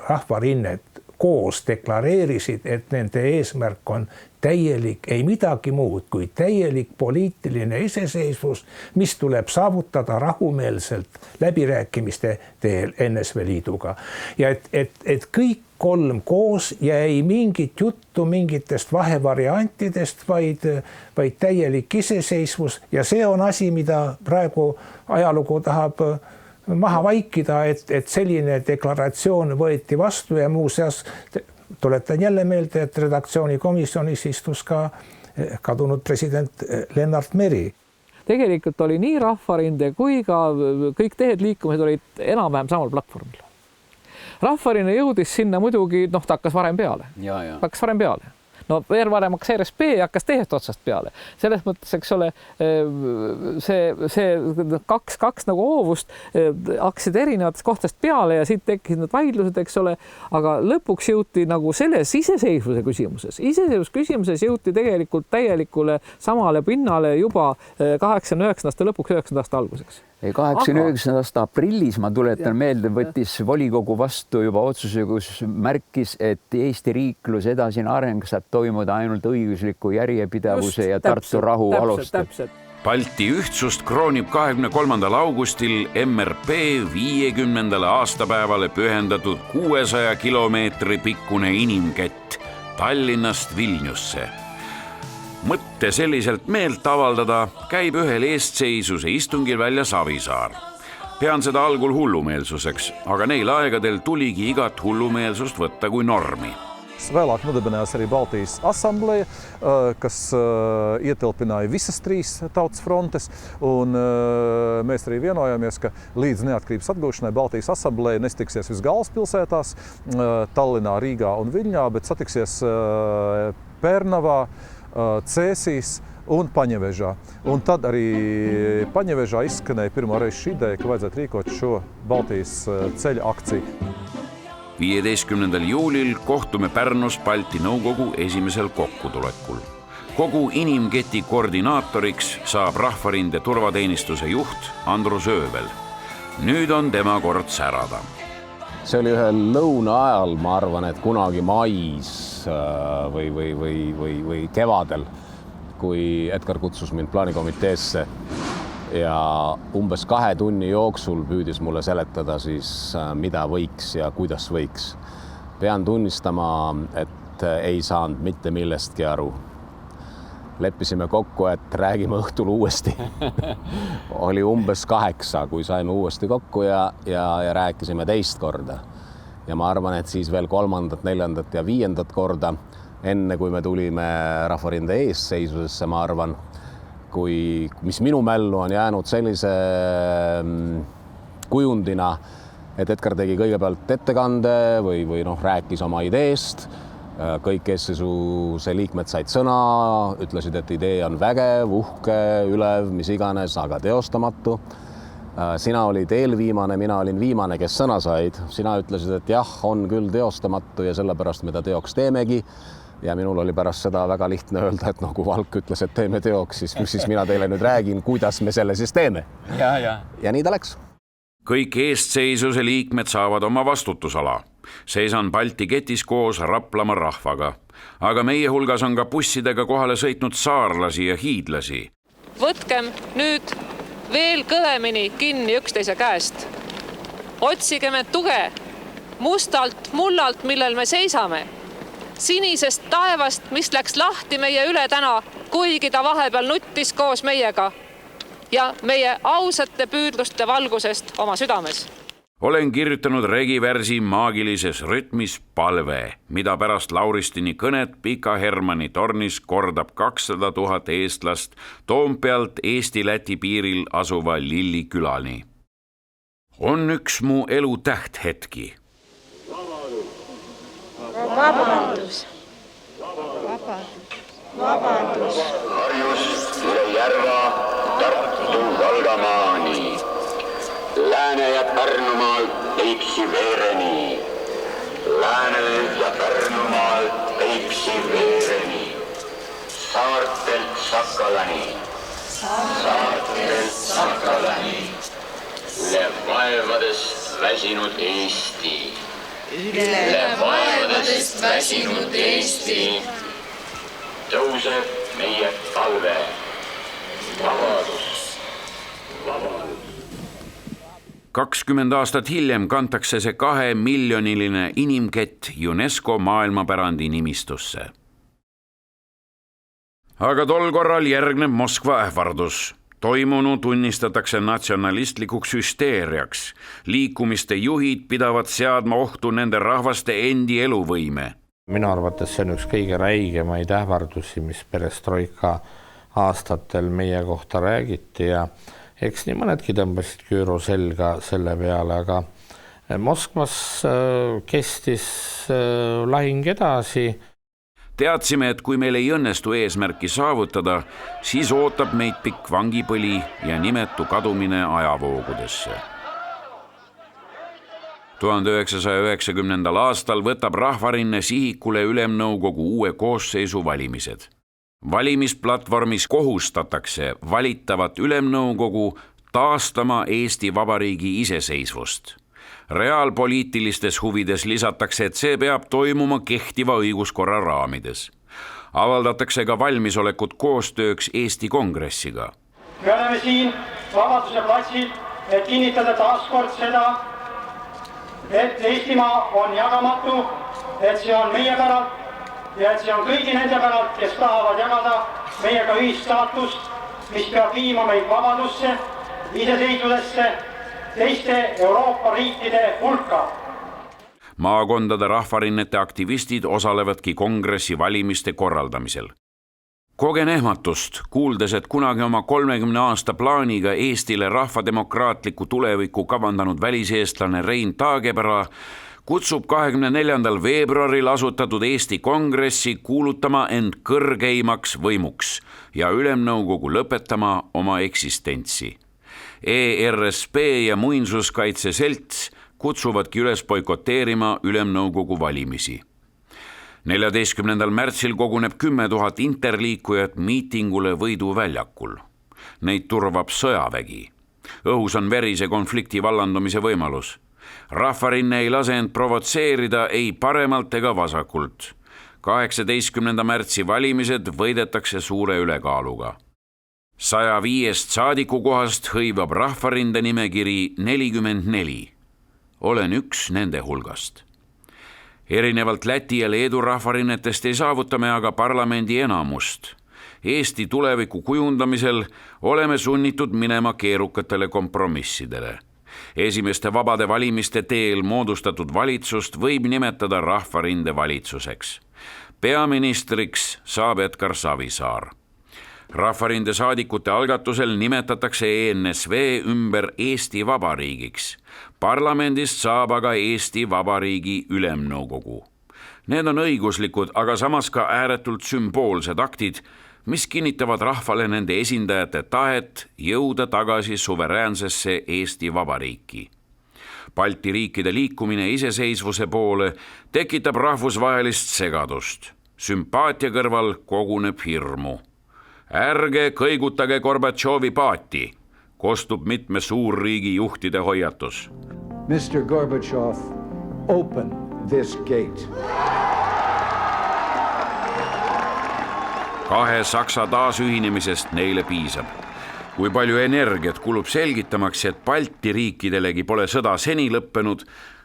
rahvarinnet koos deklareerisid, et nende eesmärk on täielik, ei midagi muud kui täielik poliitiline iseseisvus, mis tuleb saavutada rahumeelselt läbirääkimiste teel NSV Liiduga. Ja et kõik 3 koos ja ei mingit juttu mingitest vahevariantidest, vaid täielik iseseisvus. Ja see on asi, mida praegu ajalugu tahab maha vaikida, et selline deklaratsioon võeti vastu ja muuseas tuletan jälle meelde, et redaktsioonikomisjonis istus ka kadunud president Lennart Meri. Tegelikult oli nii Rahvarinde kui ka kõik tehed liikumised olid enam-vähem samal platvormil. Rahvarinde jõudis sinna muidugi, ta hakkas varem peale. Hakkas varem peale. No veel varem hakkas RSP ja hakkas tehest otsast peale. Selles mõttes, eks ole, see kaks nagu hoovust hakkasid erinevatest kohtast peale ja siit tekkisid need vaidlused, eks ole, aga lõpuks jõuti nagu selles iseseisvuse küsimuses jõuti tegelikult täielikule samale pinnale juba 89. lõpuks 90. alguseks. 89. aprillis, ma tuletan meelde, võttis volikogu vastu juba otsuse, kus märkis, et Eesti riiklus edasine areng saab toimuda ainult õigusliku järjepidevuse ja Tartu rahu alustel. Balti ühtsust kroonib 23. augustil MRP 50. aastapäevale pühendatud 600 kilomeetri pikkune inimkett Tallinnast Vilniusse. Mõtte selliselt meelt avaldada käib ühel eestseisuse istungil välja Savisaar. Pean seda algul hullumeelsuseks, aga neil aegadel tuligi igat hullumeelsust võtta kui normi. Vēlāk nodibinājās arī Baltijas asambleja, kas ietilpināja visas 3 tautas frontes, un mēs arī vienojāmies, ka līdz neatkarības atgūšanai Baltijas asambleja nestiksies vis galvaspilsētās, Tallinā, Rīgā un Viļņā, bet satiksies Pērnavā, Cēsīs un Paņevežā. Un tad arī Paņevežā izskanēja pirmo reizi šī ideja, ka vajadzētu rīkot šo Baltijas ceļa akciju. 15. juulil kohtume Pärnus Balti nõukogu esimesel kokkutulekul. Kogu inimketi koordinaatoriks saab Rahvarinde turvateenistuse juht Andrus Öövel. Nüüd on tema kord särada. See oli ühel lõuna ajal, ma arvan, et kunagi mais või kevadel, kui Edgar kutsus mind plaanikomiteesse ja umbes 2 tunni jooksul püüdis mulle seletada siis, mida võiks ja kuidas võiks. Pean tunnistama, et ei saanud mitte millestki aru. Leppisime kokku, et räägime õhtul uuesti. Oli umbes 8, kui saime uuesti kokku ja rääkisime teist korda. Ja ma arvan, et siis veel 3., 4. ja 5. korda, enne kui me tulime Rahvarinde eesseisusesse, ma arvan, mis minu mällu on jäänud sellise kujundina, et Edgar tegi kõigepealt ettekande või rääkis oma ideest. Kõik eesseisu liikmed said sõna, ütlesid, et idee on vägev, uhke, ülev, mis iganes, aga teostamatu. Sina olid eelviimane, mina olin viimane, kes sõna said. Sina ütlesid, et jah, on küll teostamatu ja sellepärast me ta teoks teemegi. Ja minul oli pärast seda väga lihtne öelda, et kui Valk ütles, et teeme teoks, siis mina teile nüüd räägin, kuidas me selle siis teeme. Ja nii ta läks. Kõik eestseisuse liikmed saavad oma vastutusala. Seisan Balti ketis koos Raplamaa rahvaga. Aga meie hulgas on ka bussidega kohale sõitnud saarlasi ja hiidlasi. Võtkem nüüd veel kõvemini kinni üksteise käest. Otsigem tuge mustalt mullalt, millel me seisame. Sinisest taevast, mis läks lahti meie üle täna, kuigi ta vahepeal nuttis koos meiega ja meie ausate püüdluste valgusest oma südames. Olen kirjutanud regivärsi maagilises rütmis Palve, mida pärast Lauristini kõnet Pika Hermanni tornis kordab 200 000 eestlast Toompealt Eesti-Läti piiril asuva Lilli külani. On üks mu elu tähthetki. Vabandus. Vabandus. Harjust üle järva Tartu Valgamaani. Lääne ja Pärnumaalt Peipsi veereni. Lääne ja Pärnumaalt Peipsi veereni. Saartelt Sakalani. Saartelt Sakalani. Üle vaevadest väsinud Eesti. Üle vaevadest sõdadest väsinud Eesti. Tõuseb meie talve. Vabadus. Vabadus. 20 aastat hiljem kantakse see 2-miljoniline inimkett UNESCO maailmapärandi nimistusse. Aga tol korral järgneb Moskva ähvardus. Toimunu tunnistatakse natsionalistlikuks hüsteeriaks. Liikumiste juhid pidavad seadma ohtu nende rahvaste endi eluvõime. Minu arvates see on üks kõige räigemaid ähvardusi, mis perestroika aastatel meie kohta räägiti ja eks nii mõnedki tõmbasid küüru selga selle peale, aga Moskvas kestis lahing edasi. Teadsime, et kui meil ei õnnestu eesmärki saavutada, siis ootab meid pikk vangipõli ja nimetu kadumine ajavoogudesse. 1990. aastal võtab Rahvarinne sihikule Ülemnõukogu uue koosseisu valimised. Valimisplatvormis kohustatakse valitavat Ülemnõukogu taastama Eesti Vabariigi iseseisvust. Reaalpoliitilistes huvides lisatakse, et see peab toimuma kehtiva õiguskorra raamides. Avaldatakse ka valmisolekut koostööks Eesti Kongressiga. Me oleme siin Vabaduse platsil, et kinnitada taaskord seda, et Eestimaa on jagamatu, et see on meie päralt ja et see on kõigi nende päralt, kes tahavad jagada meiega ühistaatust, mis peab viima meid vabadusse, iseseisvusesse, teiste Euroopa riikide hulka. Maakondade rahvarinnete aktivistid osalevadki kongressi valimiste korraldamisel. Kogen ehmatust, kuuldes, et kunagi oma 30 aasta plaaniga Eestile rahvademokraatliku tuleviku kavandanud väliseestlane Rein Taagepera kutsub 24. veebruaril asutatud Eesti Kongressi kuulutama end kõrgeimaks võimuks ja Ülemnõukogu lõpetama oma eksistentsi. ERSP ja Muinsuskaitse Selts kutsuvadki üles boikoteerima Ülemnõukogu valimisi. 14. märtsil koguneb 10 000 interliikujat miitingule Võidu väljakul. Neid turvab sõjavägi. Õhus on verise konflikti vallandumise võimalus. Rahvarinne ei lase end provotseerida ei paremalt ega vasakult. 18. märtsi valimised võidetakse suure ülekaaluga. 105 saadiku kohast hõivab Rahvarinde nimekiri 44. Olen üks nende hulgast. Erinevalt Läti ja Leedu rahvarinnetest ei saavuta me aga parlamendi enamust. Eesti tuleviku kujundamisel oleme sunnitud minema keerukatele kompromissidele. Esimeste vabade valimiste teel moodustatud valitsust võib nimetada Rahvarinde valitsuseks. Peaministriks saab Edgar Savisaar. Rahvarinde saadikute algatusel nimetatakse ENSV ümber Eesti Vabariigiks. Parlamendist saab aga Eesti Vabariigi Ülemnõukogu. Need on õiguslikud, aga samas ka ääretult sümboolsed aktid, mis kinnitavad rahvale nende esindajate tahet jõuda tagasi suveräänsesse Eesti Vabariiki. Balti riikide liikumine iseseisvuse poole tekitab rahvusvahelist segadust. Sümpaatia kõrval koguneb hirmu. Ärge kõigutage Gorbatšovi paati, kostub mitme suurriigi juhtide hoiatus. Mr. Gorbachev, open this gate. 2 Saksa taasühinemisest neile piisab. Kui palju energiat kulub selgitamaks, et Balti riikidelegi pole sõda seni lõppenud,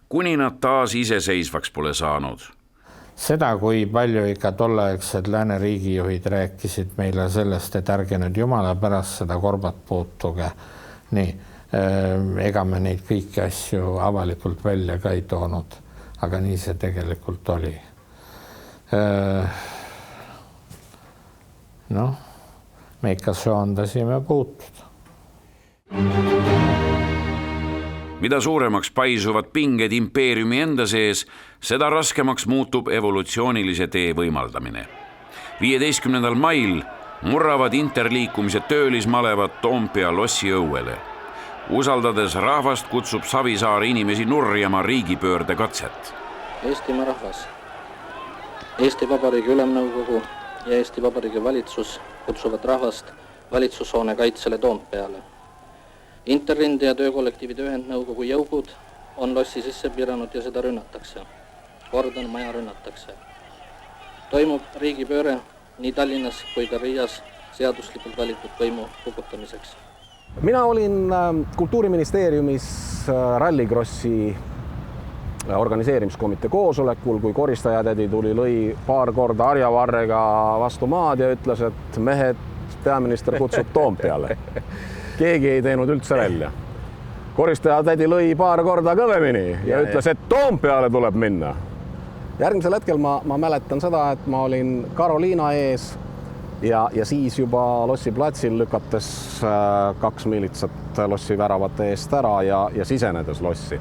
kuni nad taas iseseisvaks pole saanud. Seda, kui palju ikka tolleaegsed lääne riigijuhid rääkisid meile sellest, et ärge nüüd jumala pärast seda Gorbat puutuge. Nii, ega me neid kõiki asju avalikult välja ka ei toonud, aga nii see tegelikult oli. Noh, me ikka söandasime puutuda. Mida suuremaks paisuvad pinged impeeriumi enda sees, seda raskemaks muutub evolutsioonilise tee võimaldamine. 15. mail murravad interliikumise töölismalevad Toompea lossi õuele. Usaldades rahvast kutsub Savisaar inimesi nurjama riigipöörde katset. Eestimaa rahvas, Eesti Vabariigi Ülemnõukogu ja Eesti Vabariigi valitsus kutsuvad rahvast valitsushoone kaitsele Toompeale. Interrinde ja töökollektiivide ühendnõukogu jõugud on lossi sisse piiranud ja seda rünnatakse. kordan, maja rünnatakse. Toimub riigipööre nii Tallinnas kui ka Riias seaduslikult valitud võimu kukutamiseks. Mina olin Kultuuriministeeriumis Rallycrossi organiseerimiskomitee koosolekul, kui koristajatädi lõi paar korda harjavarrega vastu maad ja ütles, et mehed, peaminister kutsub Toompeale. Keegi ei teinud üldse välja. Koristajatädi lõi paar korda kõvemini ja ütles, et Toompeale tuleb minna. Järgmisel hetkel ma mäletan seda, et ma olin Karoliina ees ja siis juba Lossi platsil lükates 2 miilitsat Lossi väravate eest ära ja sisenedes Lossi.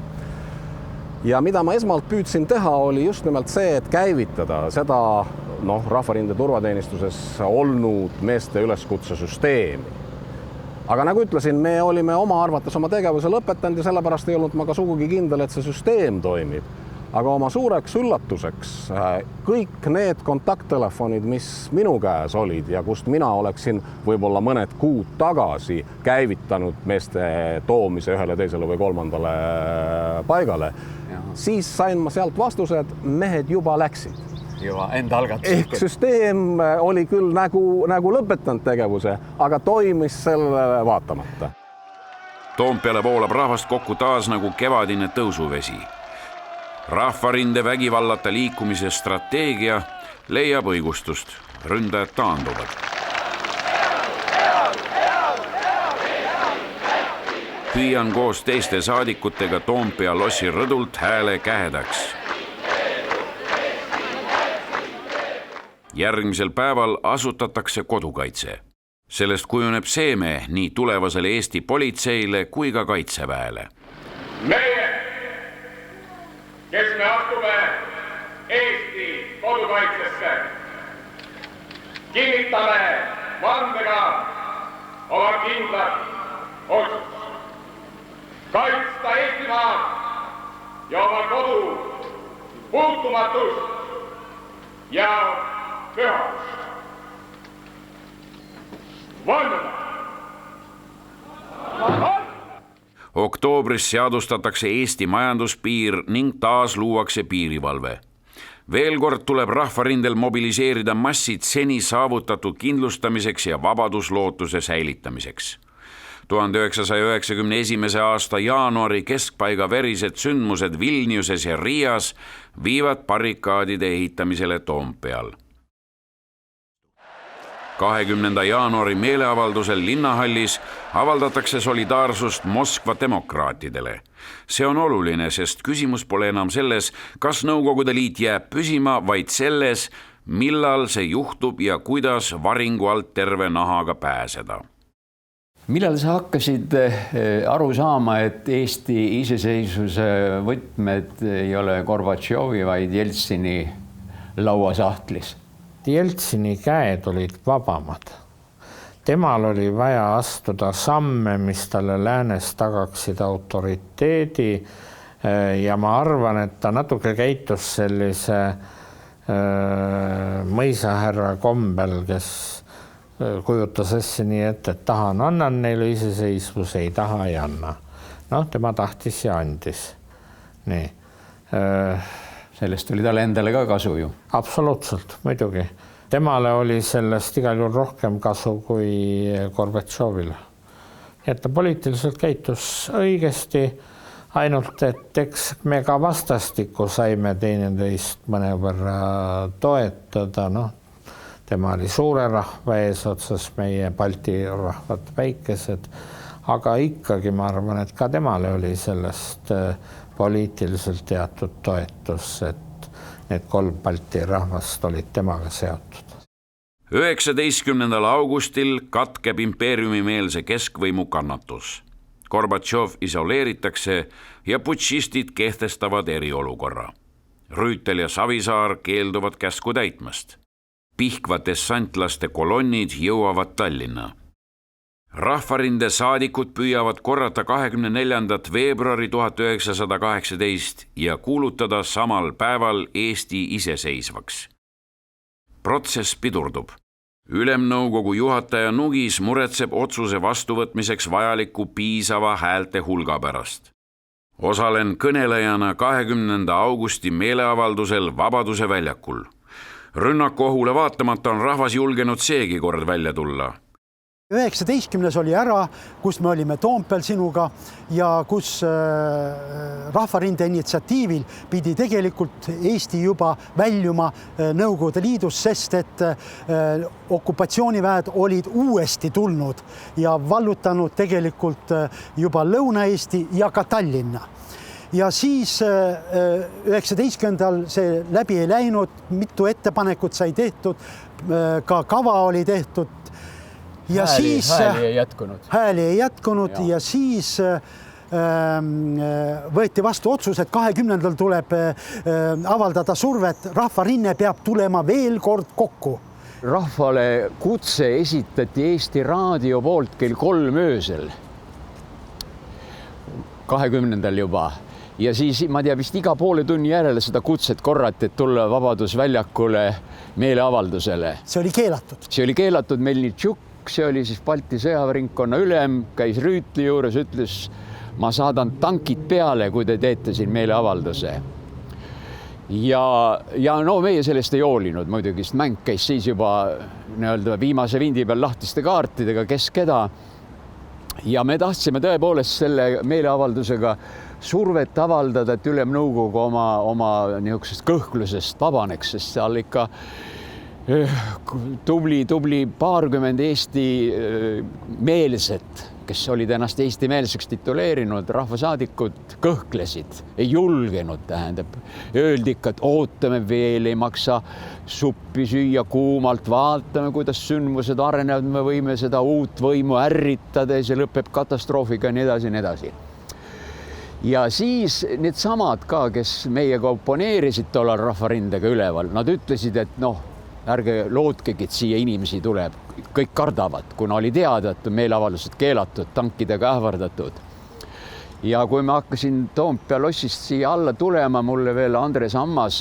Ja mida ma esmalt püüdsin teha, oli just nimelt see, et käivitada seda Rahvarinde turvateenistuses olnud meeste üleskutse süsteemi. Aga nagu ütlesin, me olime oma arvates oma tegevuse lõpetanud ja sellepärast ei olnud ma ka sugugi kindel, et see süsteem toimib. Aga oma suureks üllatuseks kõik need kontakttelefonid, mis minu käes olid ja kust mina oleksin võib-olla mõned kuud tagasi käivitanud meeste toomise ühele, teisele või kolmandale paigale, siis sain ma sealt vastused, mehed juba läksid. Juba enda algatus. Ehk süsteem oli küll nagu lõpetanud tegevuse, aga toimis sellele vaatamata. Toompeale voolab rahvast kokku taas nagu kevadine tõusuvesi. Rahvarinde vägivallata liikumise strateegia leiab õigustust. Ründajad taanduvad. Püüan koos teiste saadikutega Toompea Lossi rõdult hääle kähedaks. Järgmisel päeval asutatakse kodukaitse. Sellest kujuneb seeme nii tulevasele Eesti politseile kui ka kaitseväele. Meie, kes me astume Eesti kodukaitsesse, kinnitame vandega oma kindlat otsust. Kaitsta Eestimaad ja oma kodu puutumatust ja pühadust. Vanduda! Oktoobris seadustatakse Eesti majanduspiir ning taas luuakse piirivalve. Veel kord tuleb Rahvarindel mobiliseerida massid seni saavutatud kindlustamiseks ja vabaduslootuse säilitamiseks. 1991. aasta jaanuari keskpaiga verised sündmused Vilniuses ja Riias viivad barrikaadide ehitamisele Toompeal. 20. jaanuari meeleavaldusel Linnahallis avaldatakse solidaarsust Moskva demokraatidele. See on oluline, sest küsimus pole enam selles, kas Nõukogude Liit jääb püsima, vaid selles, millal see juhtub ja kuidas varingu alt terve nahaga pääseda. Millal sa hakkasid aru saama, et Eesti iseseisvuse võtmed ei ole Gorbatšovi, vaid Jeltsini lauasahtlis? Jeltsini käed olid vabamad. Temal oli vaja astuda samme, mis talle läänes tagaksid autoriteedi ja ma arvan, et ta natuke käitus sellise mõisahärra kombel, kes kujutas asja nii ette, et tahan, annan neile iseseisvus, ei taha, ei anna. Tema tahtis ja andis. Nii. Sellest oli talle endale ka kasu ju. Absoluutselt, muidugi. Temale oli sellest igal juhul rohkem kasu kui Gorbatšovile. Et ta poliitiliselt käitus õigesti, ainult et eks me ka vastastikku saime teineteist mõnevõrra toetada. Tema oli suure rahva eesotsas, meie Balti rahvad väikesed, aga ikkagi ma arvan, et ka temale oli sellest poliitiliselt teatud toetus, et need 3 Balti rahvast olid temaga seotud. 19. augustil katkeb impeeriumimeelse keskvõimu kannatus. Gorbatšov isoleeritakse ja putšistid kehtestavad eriolukorra. Rüütel ja Savisaar keelduvad käsku täitmast. Pihkva dessantlaste kolonnid jõuavad Tallinna. Rahvarinde saadikud püüavad korrata 24. veebruari 1918 ja kuulutada samal päeval Eesti iseseisvaks. Protsess pidurdub. Ülemnõukogu juhataja Nugis muretseb otsuse vastuvõtmiseks vajaliku piisava häälte hulga pärast. osalen kõnelejana 20. augusti meeleavaldusel Vabaduse väljakul. Rünnaku ohule vaatamata on rahvas julgenud seegi kord välja tulla. 19. oli ära, kus me olime Toompeal sinuga ja kus Rahvarinde initsiatiivil pidi tegelikult Eesti juba väljuma Nõukogude Liidus, sest et okupatsiooniväed olid uuesti tulnud ja vallutanud tegelikult juba Lõuna-Eesti ja ka Tallinna. Ja siis 19. see läbi ei läinud, mitu ettepanekut sai tehtud, ka kava oli tehtud. Ja hääli ei jätkunud ja siis võeti vastu otsus, et 20. tuleb avaldada survet, Rahvarinne peab tulema veel kord kokku. Rahvale kutse esitati Eesti Raadio poolt kell 3 öösel, 20. juba. Ja siis ma tea vist iga poole tunni järele seda kutset korrati, et tulla Vabadusväljakule meeleavaldusele. See oli keelatud. See oli keelatud, Melnitšuk, see oli siis Balti sõjaväeringkonna ülem, käis Rüütli juures, ütles, ma saadan tankid peale, kui te teete siin meeleavalduse. Ja no meie sellest ei hoolinud muidugi, sest mäng käis siis juba viimase vindi peal lahtiste kaartidega, kes keda. Ja me tahtsime tõepoolest selle meeleavaldusega survet avaldada, et Ülemnõukogu oma niisugusest kõhklusest vabaneks, sest seal ikka tubli paarkümmend Eesti meelset, kes olid ennast Eesti meelseks tituleerinud, rahvasaadikud kõhklesid, ei julgenud, tähendab. Öeldi ikka, et ootame veel, ei maksa suppi süüa kuumalt, vaatame, kuidas sündmused arenevad, me võime seda uut võimu ärritada ja see lõpeb katastroofiga ja nii edasi, nii edasi. Ja siis need samad ka, kes meiega oponeerisid tollal Rahvarindega üleval, nad ütlesid, et ärge lootkegi, et siia inimesi tuleb. Kõik kardavad, kuna oli teada, et meeleavaldused keelatud, tankidega ähvardatud. Ja kui ma hakkasin Toompea lossist siia alla tulema, mulle veel Andres Ammas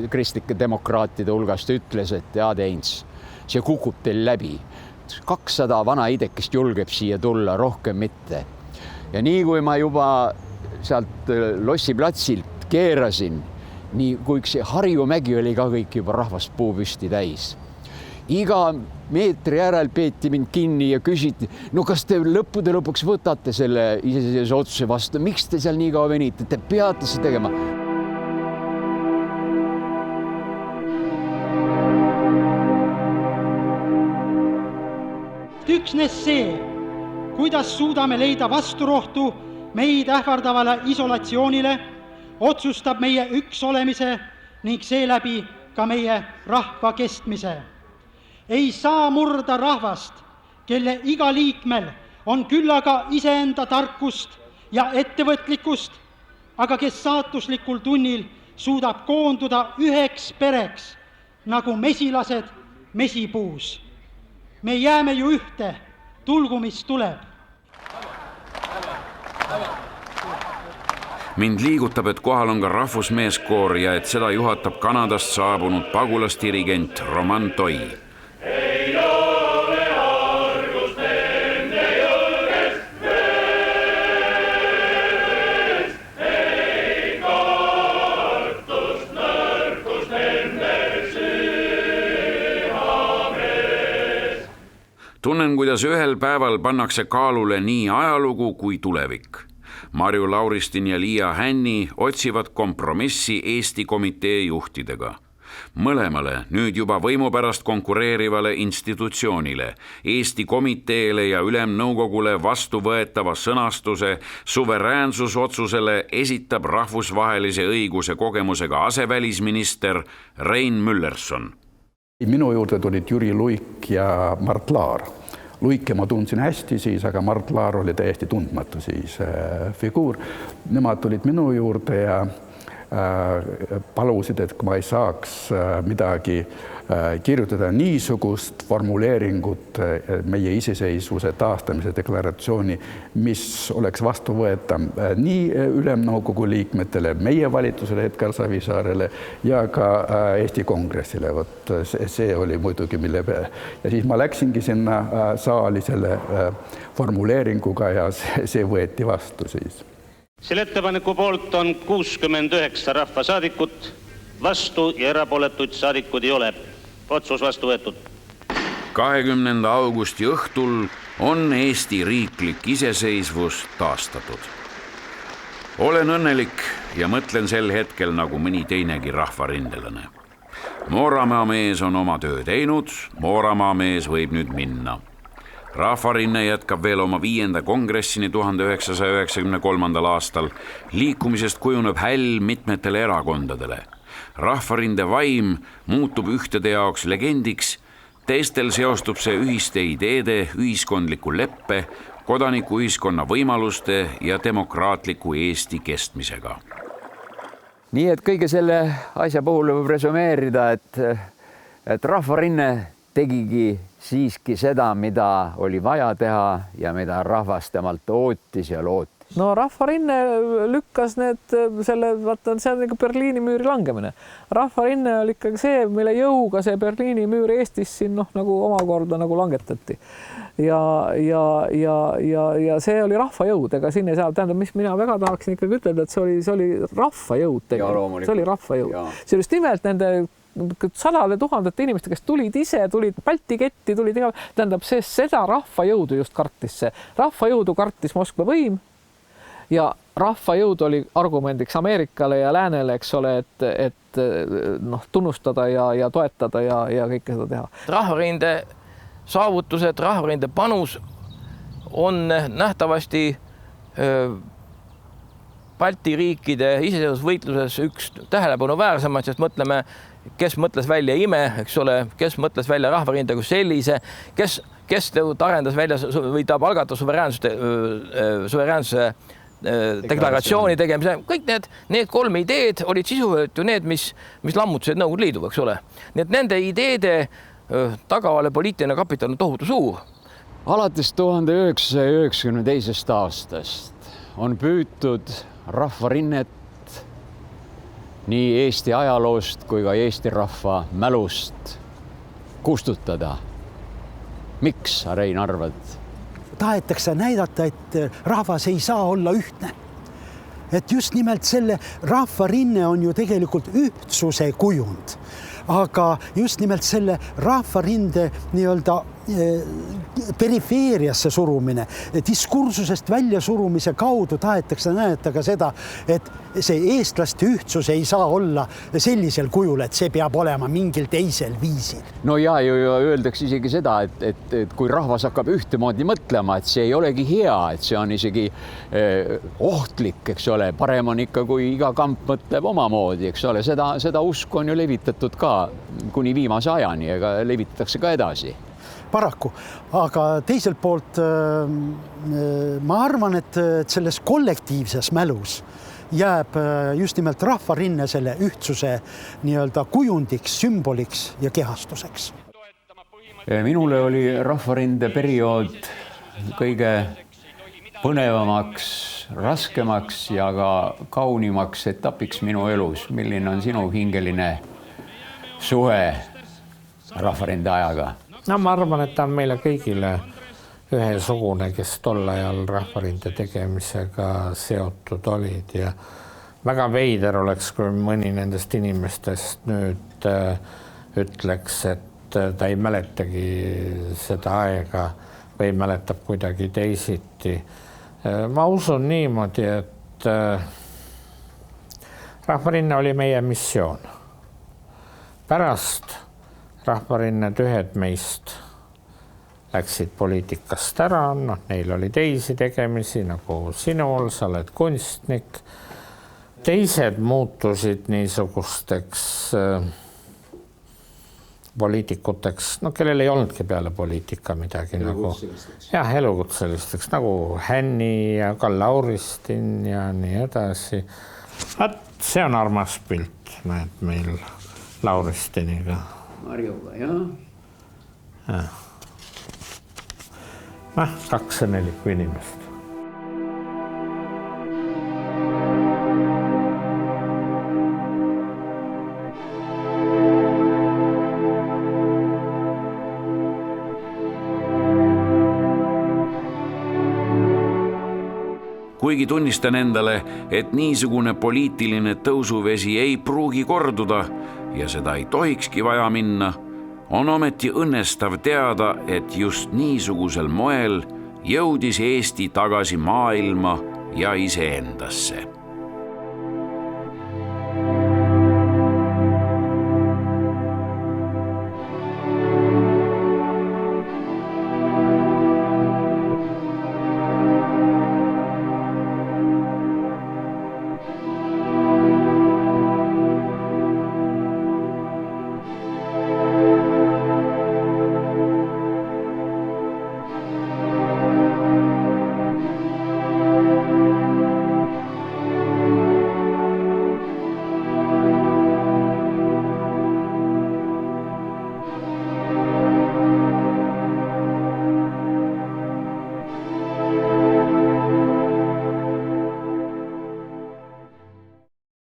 kristlike demokraatide hulgast ütles, et tead, Heinz, see kukub teil läbi. 200 vana idekest julgeb siia tulla, rohkem mitte. Ja nii kui ma juba sealt Lossi platsilt keerasin, nii kui see Harjumägi oli ka kõik juba rahvast puupüsti täis. Iga meetri järel peeti mind kinni ja küsiti, no kas te lõppude lõpuks võtate selle iseseisvuse otsuse vastu, miks te seal nii kaua venite, te peate seda tegema. Üksnes see, kuidas suudame leida vasturohtu meid ähvardavale isolatsioonile, otsustab meie üks olemise ning seeläbi ka meie rahva kestmise. Ei saa murda rahvast, kelle iga liikmel on küllaga iseenda tarkust ja ettevõtlikkust, aga kes saatuslikul tunnil suudab koonduda üheks pereks, nagu mesilased mesipuus. Me jääme ju ühte, tulgu mis tuleb. Mind liigutab, et kohal on ka rahvusmeeskoor ja et seda juhatab Kanadast saabunud pagulasdirigent Roman Toi. Ei ole argus nende julgest meelest, ei kartust nõrkus nende südames. Tunnen, kuidas ühel päeval pannakse kaalule nii ajalugu kui tulevik. Marju Lauristin ja Liia Hänni otsivad kompromissi Eesti komitee juhtidega. Mõlemale, nüüd juba võimu pärast konkureerivale institutsioonile, Eesti komiteele ja Ülemnõukogule vastuvõetava sõnastuse suveräänsusotsusele esitab rahvusvahelise õiguse kogemusega asevälisminister Rein Müllerson. Minu juurde tulid Jüri Luik ja Mart Laar. Luike ma tundsin hästi siis, aga Mart Laar oli täiesti tundmatu siis figuur. Nemad tulid minu juurde ja palusid, et kui ma ei saaks midagi kirjutada niisugust formuleeringut meie iseseisvuse taastamise deklaratsiooni, mis oleks vastuvõetav nii Ülemnõukogu liikmetele, meie valitsusele Edgar Savisaarele ja ka Eesti kongressile. Vot see oli muidugi mille peale. Ja siis ma läksingi sinna saali selle formuleeringuga ja see võeti vastu siis. Selle ettepaneku poolt on 69 rahvasaadikut, vastu ja erapooletuid saadikud ei ole. Otsus vastu võetud. 20. augusti õhtul on Eesti riiklik iseseisvus taastatud. Olen õnnelik ja mõtlen sel hetkel nagu mõni teinegi rahvarindelane. Mooramaa mees on oma töö teinud, Mooramaa mees võib nüüd minna. Rahvarinne jätkab veel oma 5. kongressini 1993. aastal. Liikumisest kujuneb häll mitmetele erakondadele. Rahvarinde vaim muutub ühtede jaoks legendiks, teistel seostub see ühiste ideede, ühiskondliku leppe, kodanikuühiskonna võimaluste ja demokraatliku Eesti kestmisega. Nii et kõige selle asja puhul võib resümeerida, et rahvarinne tegigi siiski seda, mida oli vaja teha ja mida rahvas temalt ootis ja lootis. No rahvarinne lükkas vaata, see on nagu Berliini müüri langemine. Rahvarinne oli ikkagi see, mille jõuga see Berliini müür Eestis siin nagu omakorda nagu langetati. Ja see oli rahvajõud, ega sinne seal, tähendab, mis mina väga tahaksin ikkagi ütelda, et see oli rahvajõud tegelikult. See oli rahvajõud. See oli just nimelt nende sadade tuhandete inimeste, kes tulid Balti ketti, tähendab, seda rahvajõudu just kartis see. Rahvajõudu kartis Moskva võim ja rahvajõud oli argumendiks Ameerikale ja läänele, eks ole, et tunnustada ja toetada ja kõike seda teha. Rahvarinde saavutused, rahvarinde panus on nähtavasti Balti riikide iseseisvusvõitluses üks tähelepanu väärsemad, sest mõtleme, kes mõtles välja IME, eks ole, kes mõtles välja rahvarinde kui sellise, kes arendas välja või ta algatas suveräänsuse deklaratsiooni tegemise. Kõik need 3 ideed olid sisuliselt ju need, mis lammutasid Nõukogude Liidu, eks ole. Nii et nende ideede tagavale poliitiline kapital on tohutu suur. Alates 1992. aastast on püütud rahvarinnet nii Eesti ajaloost kui ka Eesti rahva mälust kustutada. Miks, sa Rein, arvad? Tahetakse näidata, et rahvas ei saa olla ühtne. Et just nimelt selle rahvarinne on ju tegelikult ühtsuse kujund. Aga just nimelt selle rahvarinde nii-öelda perifeeriasse surumine, diskursusest välja surumise kaudu tahetakse näidata ka seda, et see eestlaste ühtsus ei saa olla sellisel kujul, et see peab olema mingil teisel viisil. No ja öeldakse isegi seda, et kui rahvas hakkab ühtemoodi mõtlema, et see ei olegi hea, et see on isegi ohtlik, eks ole, parem on ikka, kui iga kamp mõtleb omamoodi, eks ole, seda usku on ju levitatud ka kuni viimase ajani, ega levitatakse ka edasi. Paraku, aga teiselt poolt ma arvan, et selles kollektiivses mälus jääb just nimelt rahvarinne selle ühtsuse nii-öelda kujundiks, sümboliks ja kehastuseks. Minule oli rahvarinde periood kõige põnevamaks, raskemaks ja ka kaunimaks etapiks minu elus. Milline on sinu hingeline suhe rahvarinde ajaga? No ma arvan, et ta on meile kõigile ühesugune, kes tol ajal rahvarinde tegemisega seotud olid ja väga veider oleks, kui mõni nendest inimestest nüüd ütleks, et ta ei mäletagi seda aega või mäletab kuidagi teisiti. Ma usun niimoodi, et rahvarinne oli meie missioon. Pärast rahvarinnet ühed meist läksid poliitikast ära, neil oli teisi tegemisi nagu sinul, sa oled kunstnik. Teised muutusid niisugusteks poliitikuteks, kellel ei olnudki peale poliitika midagi elukutselisteks nagu Hänni ja ka Lauristin ja nii edasi. See on armas pilt, näed meil Lauristiniga. Marjuga, jah? 204 inimest. Kui kuigi tunnistan endale, et niisugune poliitiline tõusuvesi ei pruugi korduda ja seda ei tohikski vaja minna, on ometi õnnestav teada, et just niisugusel moel jõudis Eesti tagasi maailma ja iseendasse.